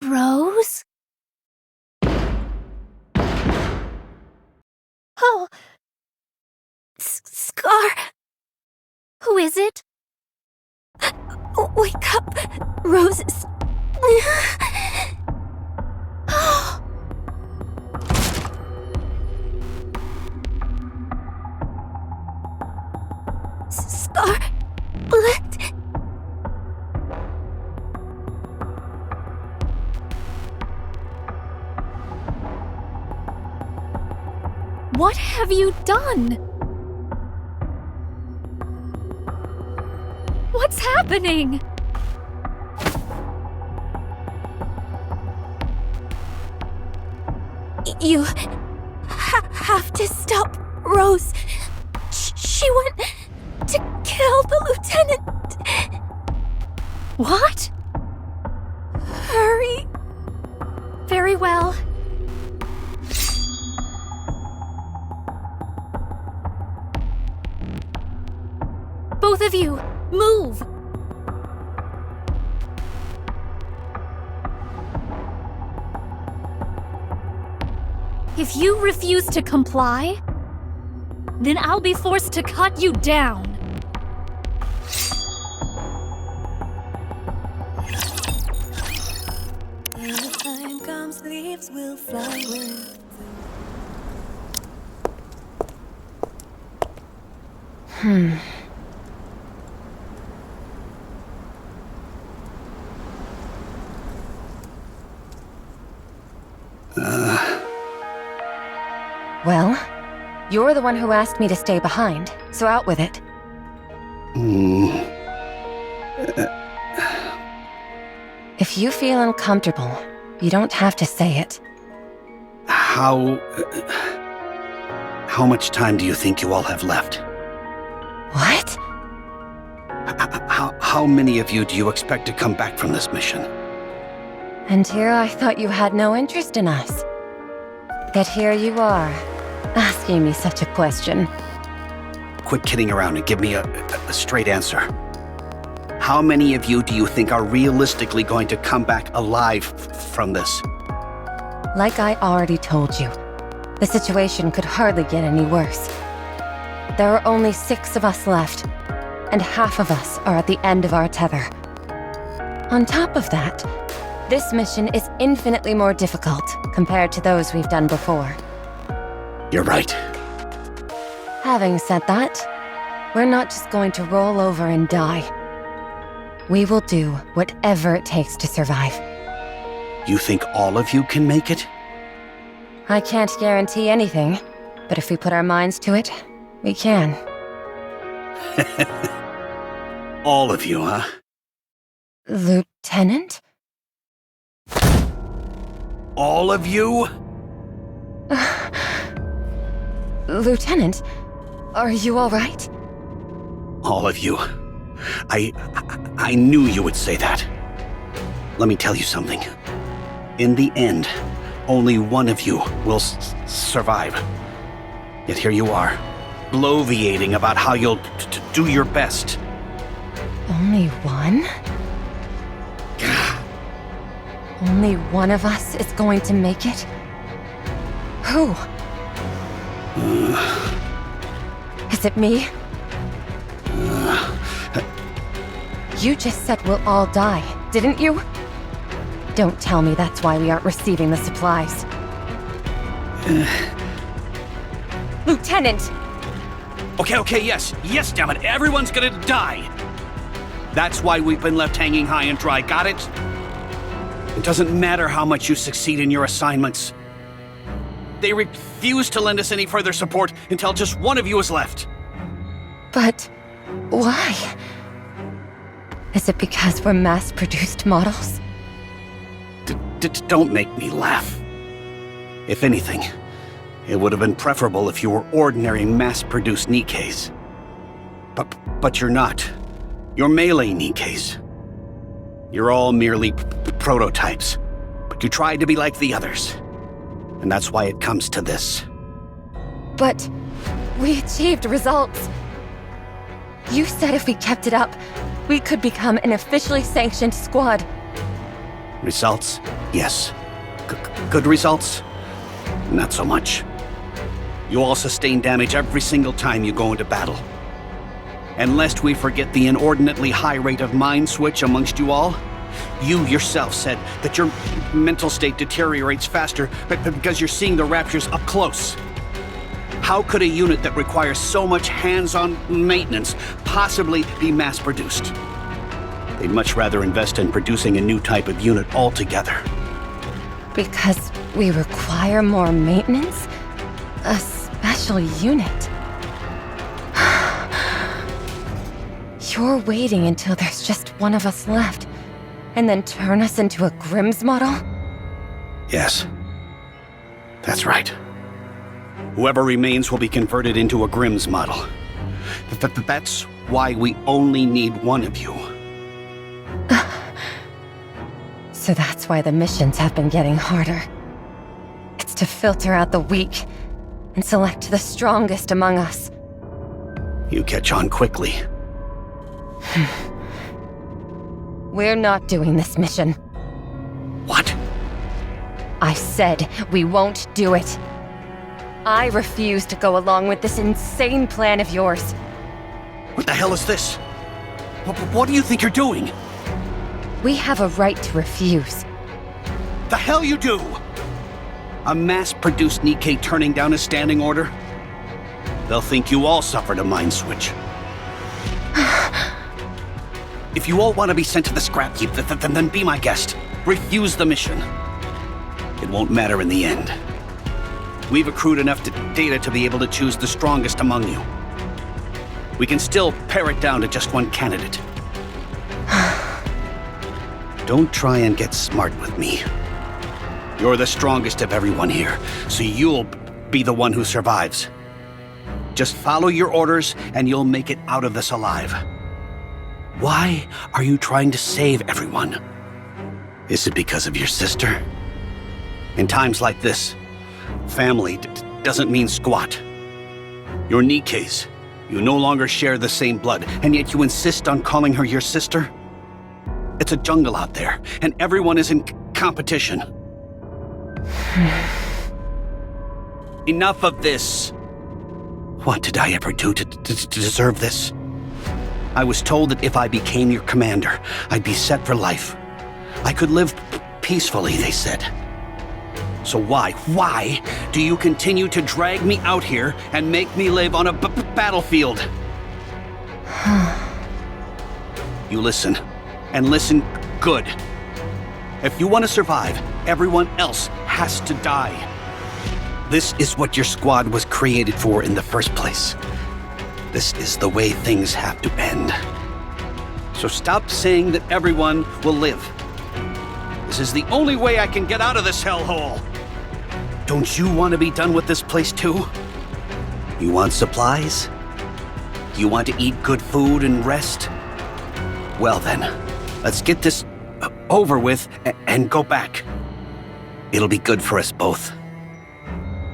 Rose? Oh. Scar. Who is it? Wake up, Rose. Scarlet. What have you done? What's happening? You have to stop Rose. She went to kill the lieutenant. What? Hurry. Very well. Both of you, move! If you refuse to comply, then I'll be forced to cut you down. When the time comes, leaves will fly with Well, you're the one who asked me to stay behind, so out with it. If you feel uncomfortable, you don't have to say it. How much time do you think you all have left? What? How many of you do you expect to come back from this mission? And here I thought you had no interest in us. Yet here you are, asking me such a question. Quit kidding around and give me a straight answer. How many of you do you think are realistically going to come back alive from this? Like I already told you, the situation could hardly get any worse. There are only 6 of us left, and half of us are at the end of our tether. On top of that, this mission is infinitely more difficult compared to those we've done before. You're right. Having said that, we're not just going to roll over and die. We will do whatever it takes to survive. You think all of you can make it? I can't guarantee anything, but if we put our minds to it, we can. All of you, huh? Lieutenant? All of you? Lieutenant, are you all right? All of you. I knew you would say that. Let me tell you something. In the end, only one of you will survive. Yet here you are, bloviating about how you'll do your best. Only one? Only one of us is going to make it? Who? Is it me? You just said we'll all die, didn't you? Don't tell me that's why we aren't receiving the supplies. Lieutenant! Okay, yes, damn it, everyone's gonna die! That's why we've been left hanging high and dry, got it? It doesn't matter how much you succeed in your assignments. They refuse to lend us any further support until just one of you is left. But why? Is it because we're mass-produced models? Don't make me laugh. If anything, it would have been preferable if you were ordinary mass-produced Nikkes. But you're not. You're melee Nikkes. You're all merely prototypes, but you tried to be like the others. And that's why it comes to this. But we achieved results. You said if we kept it up, we could become an officially sanctioned squad. Results? Yes. Good results? Not so much. You all sustain damage every single time you go into battle. And lest we forget the inordinately high rate of mind switch amongst you all, you yourself said that your mental state deteriorates faster because you're seeing the raptures up close. How could a unit that requires so much hands-on maintenance possibly be mass-produced? They'd much rather invest in producing a new type of unit altogether. Because we require more maintenance? A special unit? You're waiting until there's just one of us left, and then turn us into a Grimm's model? Yes. That's right. Whoever remains will be converted into a Grimm's model. That's why we only need one of you. So that's why the missions have been getting harder. It's to filter out the weak and select the strongest among us. You catch on quickly. We're not doing this mission. What? I said we won't do it. I refuse to go along with this insane plan of yours. What the hell is this? What do you think you're doing? We have a right to refuse. The hell you do! A mass-produced Nikke turning down a standing order? They'll think you all suffered a mind switch. If you all want to be sent to the scrap heap, then be my guest. Refuse the mission. It won't matter in the end. We've accrued enough data to be able to choose the strongest among you. We can still pare it down to just one candidate. Don't try and get smart with me. You're the strongest of everyone here, so you'll be the one who survives. Just follow your orders and you'll make it out of this alive. Why are you trying to save everyone? Is it because of your sister? In times like this, family doesn't mean squat. You're Nikke's. You no longer share the same blood, and yet you insist on calling her your sister? It's a jungle out there, and everyone is in competition. Enough of this. What did I ever do to deserve this? I was told that if I became your commander, I'd be set for life. I could live peacefully, they said. So why do you continue to drag me out here and make me live on a battlefield? You listen, and listen good. If you want to survive, everyone else has to die. This is what your squad was created for in the first place. This is the way things have to end. So stop saying that everyone will live. This is the only way I can get out of this hellhole. Don't you want to be done with this place too? You want supplies? You want to eat good food and rest? Well then, let's get this over with and go back. It'll be good for us both.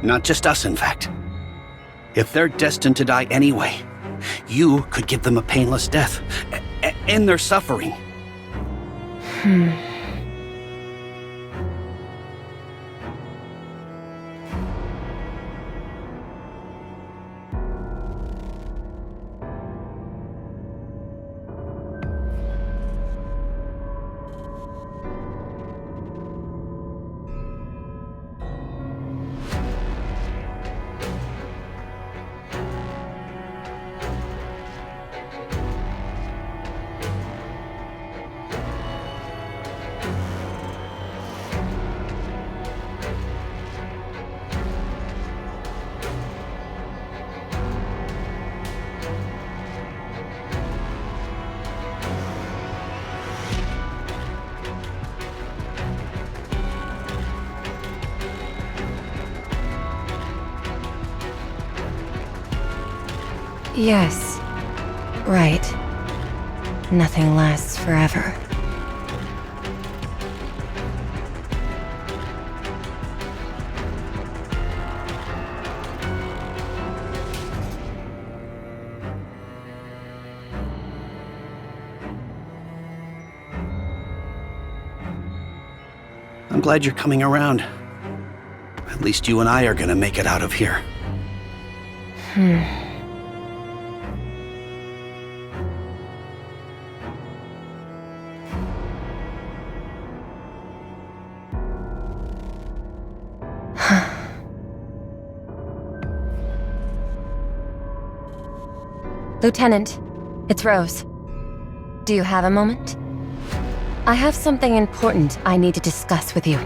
Not just us, in fact. If they're destined to die anyway, you could give them a painless death, end their suffering. Yes. Right. Nothing lasts forever. I'm glad you're coming around. At least you and I are gonna make it out of here. Lieutenant, it's Rose. Do you have a moment? I have something important I need to discuss with you.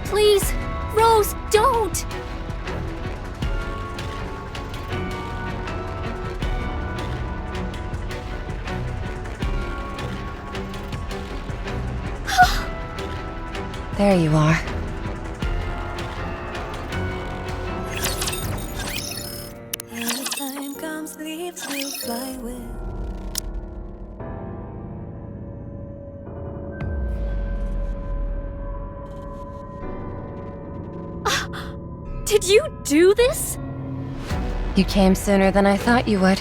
Please, Rose, don't! There you are. When the time comes, leaves will fly with. Did you do this? You came sooner than I thought you would.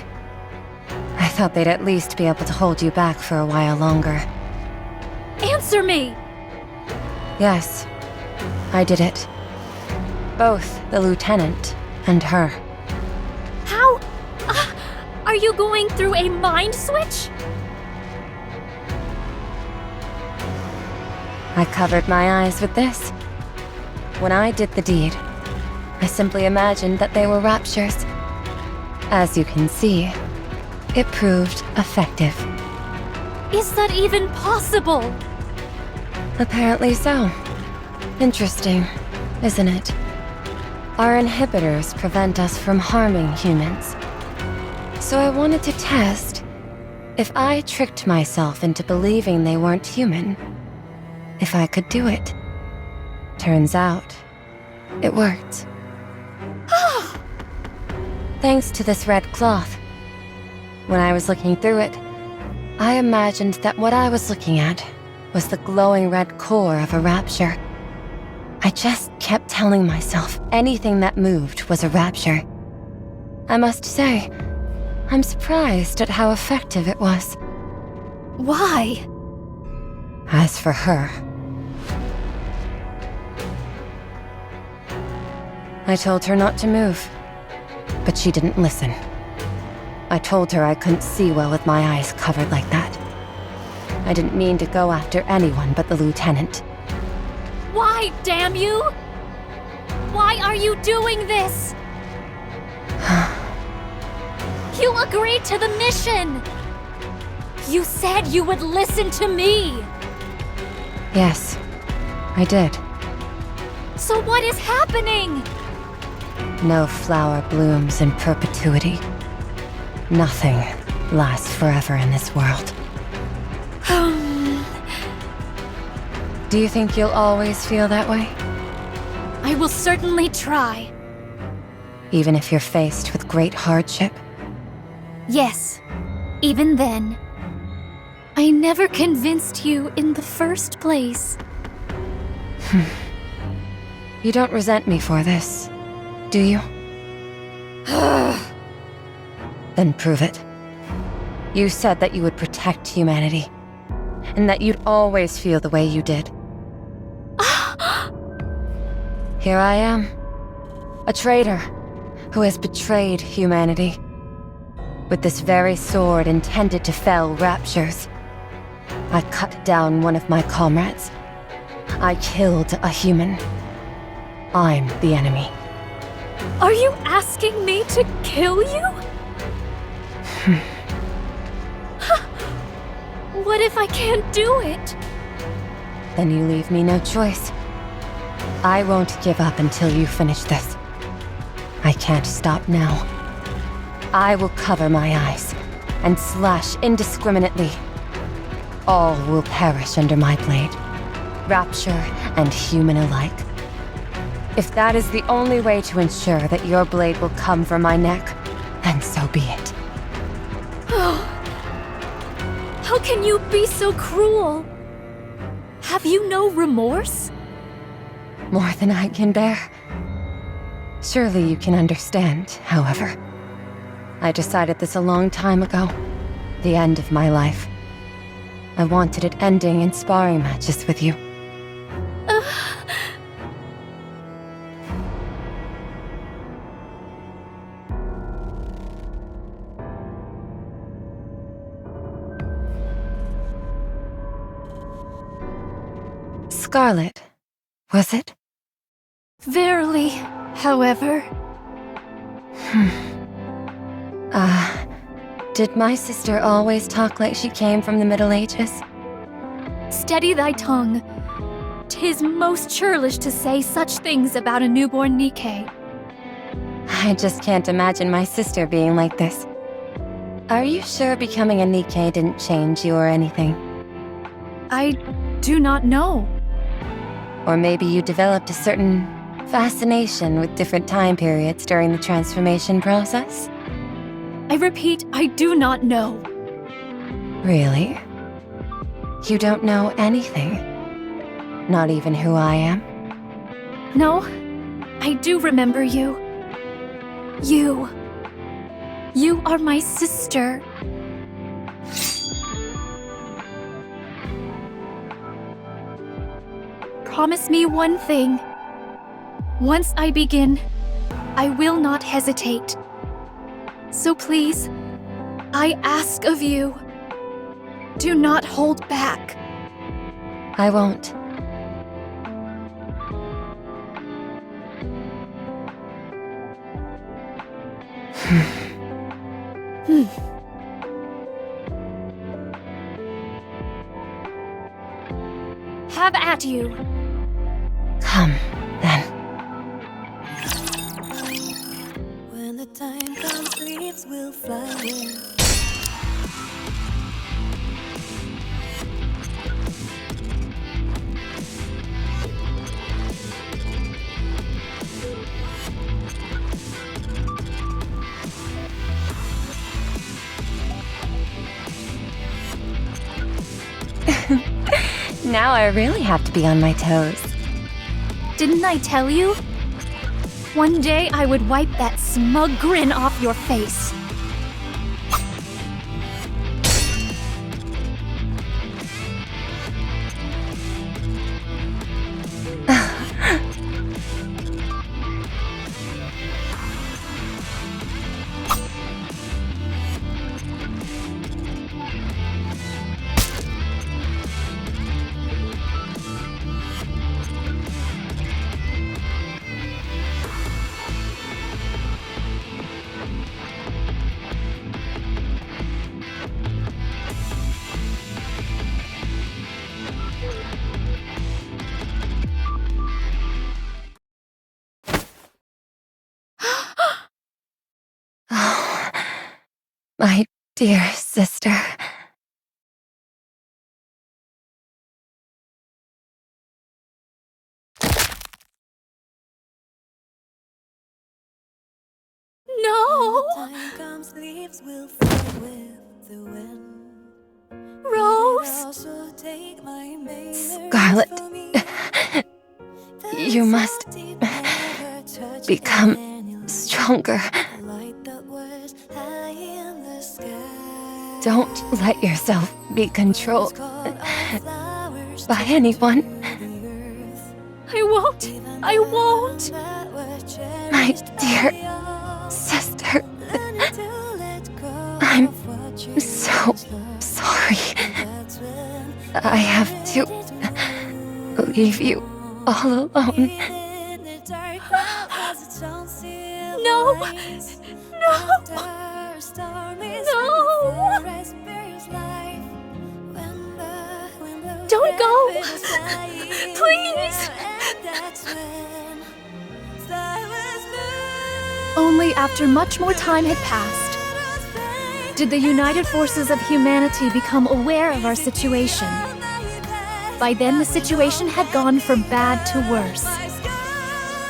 I thought they'd at least be able to hold you back for a while longer. Answer me! Yes, I did it. Both the lieutenant and her. How? Are you going through a mind switch? I covered my eyes with this. When I did the deed, I simply imagined that they were raptures. As you can see, it proved effective. Is that even possible? Apparently so. Interesting, isn't it? Our inhibitors prevent us from harming humans. So I wanted to test if I tricked myself into believing they weren't human, if I could do it. Turns out, it worked. Thanks to this red cloth. When I was looking through it, I imagined that what I was looking at was the glowing red core of a rapture. I just kept telling myself anything that moved was a rapture. I must say, I'm surprised at how effective it was. Why? As for her, I told her not to move, but she didn't listen. I told her I couldn't see well with my eyes covered like that. I didn't mean to go after anyone but the lieutenant. Why, damn you? Why are you doing this? You agreed to the mission! You said you would listen to me! Yes, I did. So what is happening? No flower blooms in perpetuity. Nothing lasts forever in this world. Do you think you'll always feel that way? I will certainly try. Even if you're faced with great hardship? Yes, even then. I never convinced you in the first place. You don't resent me for this, do you? Then prove it. You said that you would protect humanity, and that you'd always feel the way you did. Here I am, a traitor who has betrayed humanity. With this very sword intended to fell raptures, I cut down one of my comrades. I killed a human. I'm the enemy. Are you asking me to kill you? What if I can't do it? Then you leave me no choice. I won't give up until you finish this. I can't stop now. I will cover my eyes and slash indiscriminately. All will perish under my blade, rapture and human alike. If that is the only way to ensure that your blade will come from my neck, then so be it. How can you be so cruel? Have you no remorse? More than I can bear. Surely you can understand, however. I decided this a long time ago. The end of my life. I wanted it ending in sparring matches with you. Scarlet, was it? Verily, however. Did my sister always talk like she came from the Middle Ages? Steady thy tongue. 'Tis most churlish to say such things about a newborn Nikke. I just can't imagine my sister being like this. Are you sure becoming a Nikke didn't change you or anything? I do not know. Or maybe you developed a certain fascination with different time periods during the transformation process? I repeat, I do not know. Really? You don't know anything? Not even who I am? No, I do remember you. You are my sister. Promise me one thing. Once I begin, I will not hesitate. So please, I ask of you, do not hold back. I won't. Have at you. Come, then. When the time comes, leaves will fly with. Now I really have to be on my toes. Didn't I tell you? One day I would wipe that smug grin off your face. Oh, my dear sister. No! Time comes, leaves will fly with the wind. Rose! Also take my memories Scarlet. from me. You must become stronger. The light that was high in the sky. Don't let yourself be controlled Caught our flowers by anyone. the earth. I won't! I won't! That were My cherished dear by all. sister, Learning to let go I'm of what you so once loved. sorry. That's when I have to leave you all alone. in the dark that has its own silver No! lights. No! After a storm is No! when the forest bears life. When the Don't go! rabbit is flying Please! and that's when flowers bloom. Only after much more time had passed did the united forces of humanity become aware of our situation. By then, the situation had gone from bad to worse.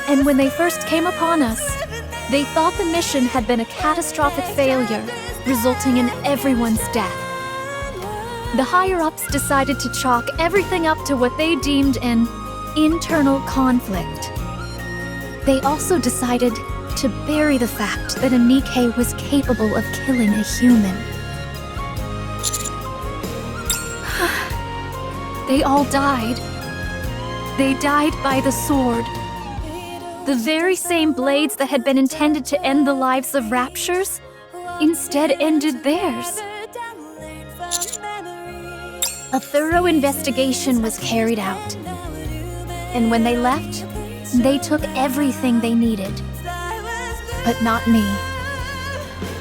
And when they first came upon us, they thought the mission had been a catastrophic failure, resulting in everyone's death. The higher-ups decided to chalk everything up to what they deemed an internal conflict. They also decided to bury the fact that a Nikke was capable of killing a human. They all died. They died by the sword. The very same blades that had been intended to end the lives of Raptures instead ended theirs. A thorough investigation was carried out. And when they left, they took everything they needed. But not me.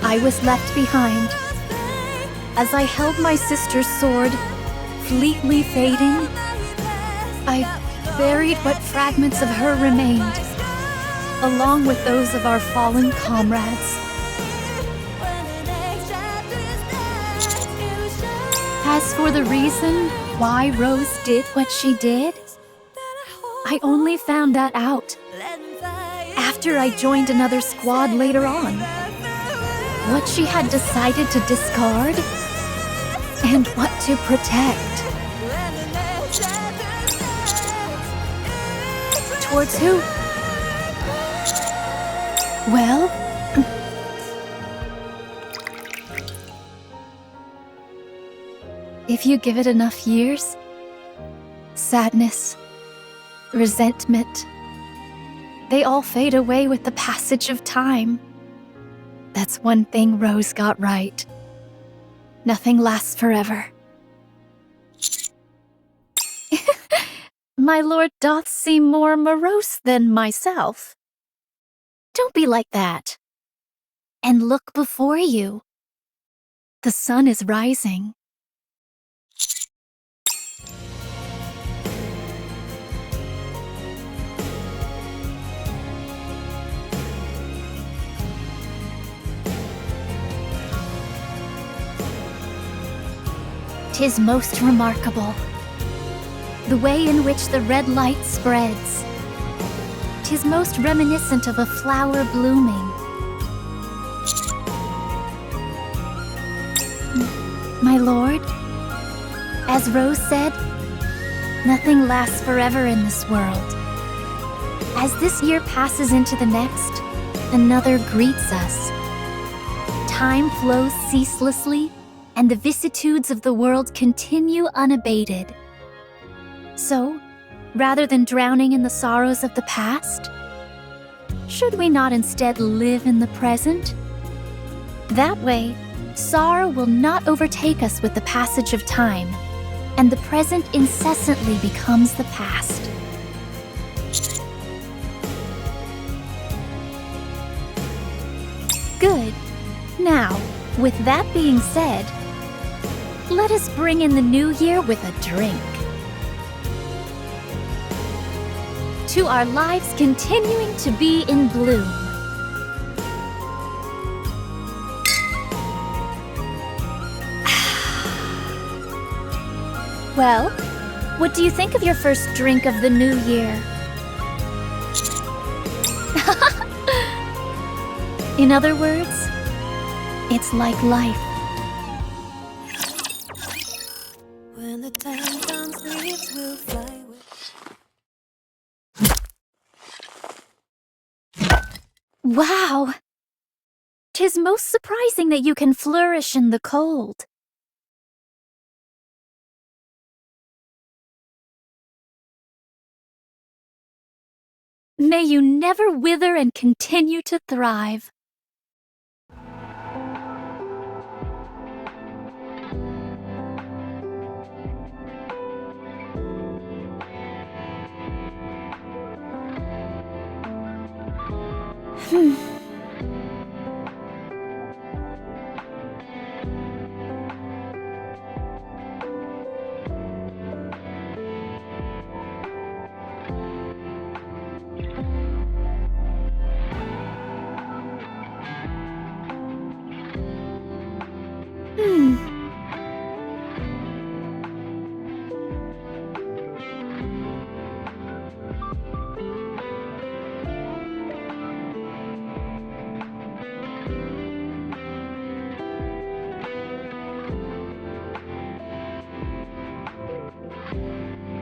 I was left behind. As I held my sister's sword, fleetly fading, I buried what fragments of her remained, along with those of our fallen comrades. As for the reason why Rose did what she did, I only found that out after I joined another squad later on. What she had decided to discard and what to protect. Towards who? Well, if you give it enough years, sadness, resentment, they all fade away with the passage of time. That's one thing Rose got right. Nothing lasts forever. My lord doth seem more morose than myself. Don't be like that. And look before you. The sun is rising. "'Tis most remarkable, the way in which the red light spreads. 'Tis most reminiscent of a flower blooming. My lord, as Rose said, nothing lasts forever in this world. As this year passes into the next, another greets us. Time flows ceaselessly, and the vicissitudes of the world continue unabated. So, rather than drowning in the sorrows of the past, should we not instead live in the present? That way, sorrow will not overtake us with the passage of time, and the present incessantly becomes the past." Good. Now, with that being said, let us bring in the new year with a drink. To our lives continuing to be in bloom. Well, what do you think of your first drink of the new year? In other words, it's like life. When the time comes, leaves will fly with. Wow! 'Tis most surprising that you can flourish in the cold. May you never wither and continue to thrive.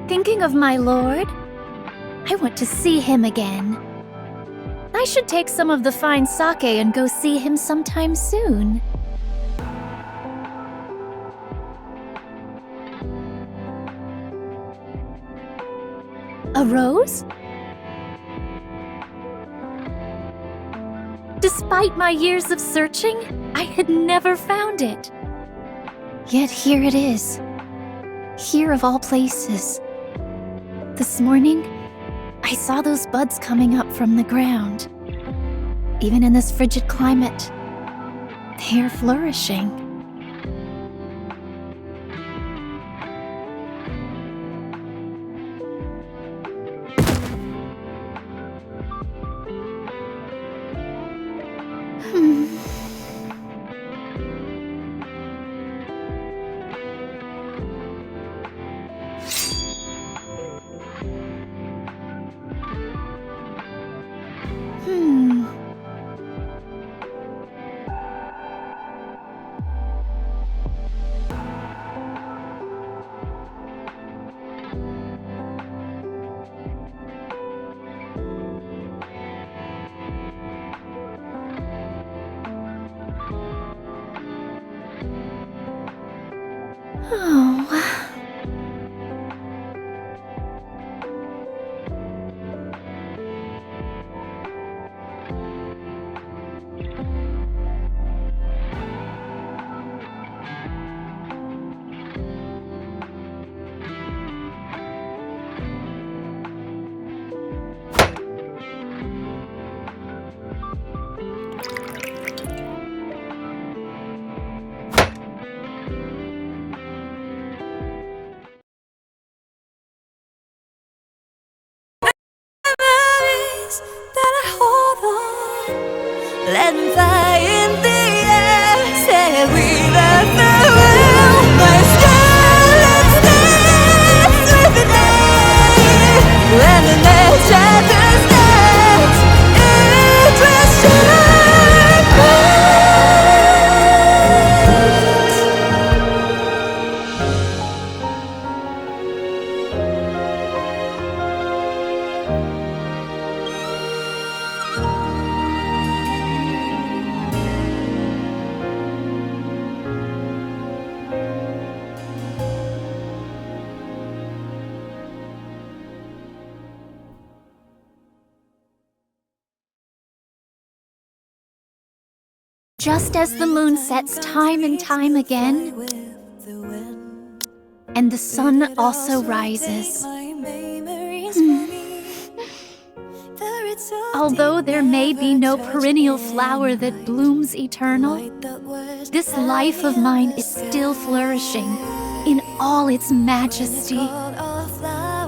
Thinking of my lord? I want to see him again. I should take some of the fine sake and go see him sometime soon. A rose? Despite my years of searching, I had never found it. Yet here it is. Here of all places. This morning, I saw those buds coming up from the ground. Even in this frigid climate, they are flourishing. Oh. Memories that I hold on, let them fly in the air. Say we left the world, my skeleton dance with the day. When the nature turns dance, it will shine bright. Just as the moon sets time and time again, and the sun also rises. Although there may be no perennial flower that blooms eternal, this life of mine is still flourishing in all its majesty.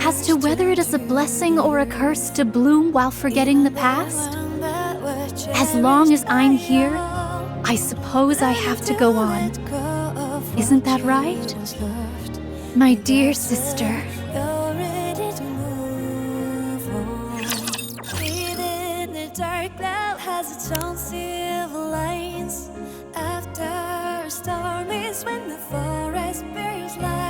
As to whether it is a blessing or a curse to bloom while forgetting the past, as long as I'm here, I suppose I have to go on. Isn't that right? My dear sister. Within the dark cloud has its own silver lines. After a storm is when the forest bears light.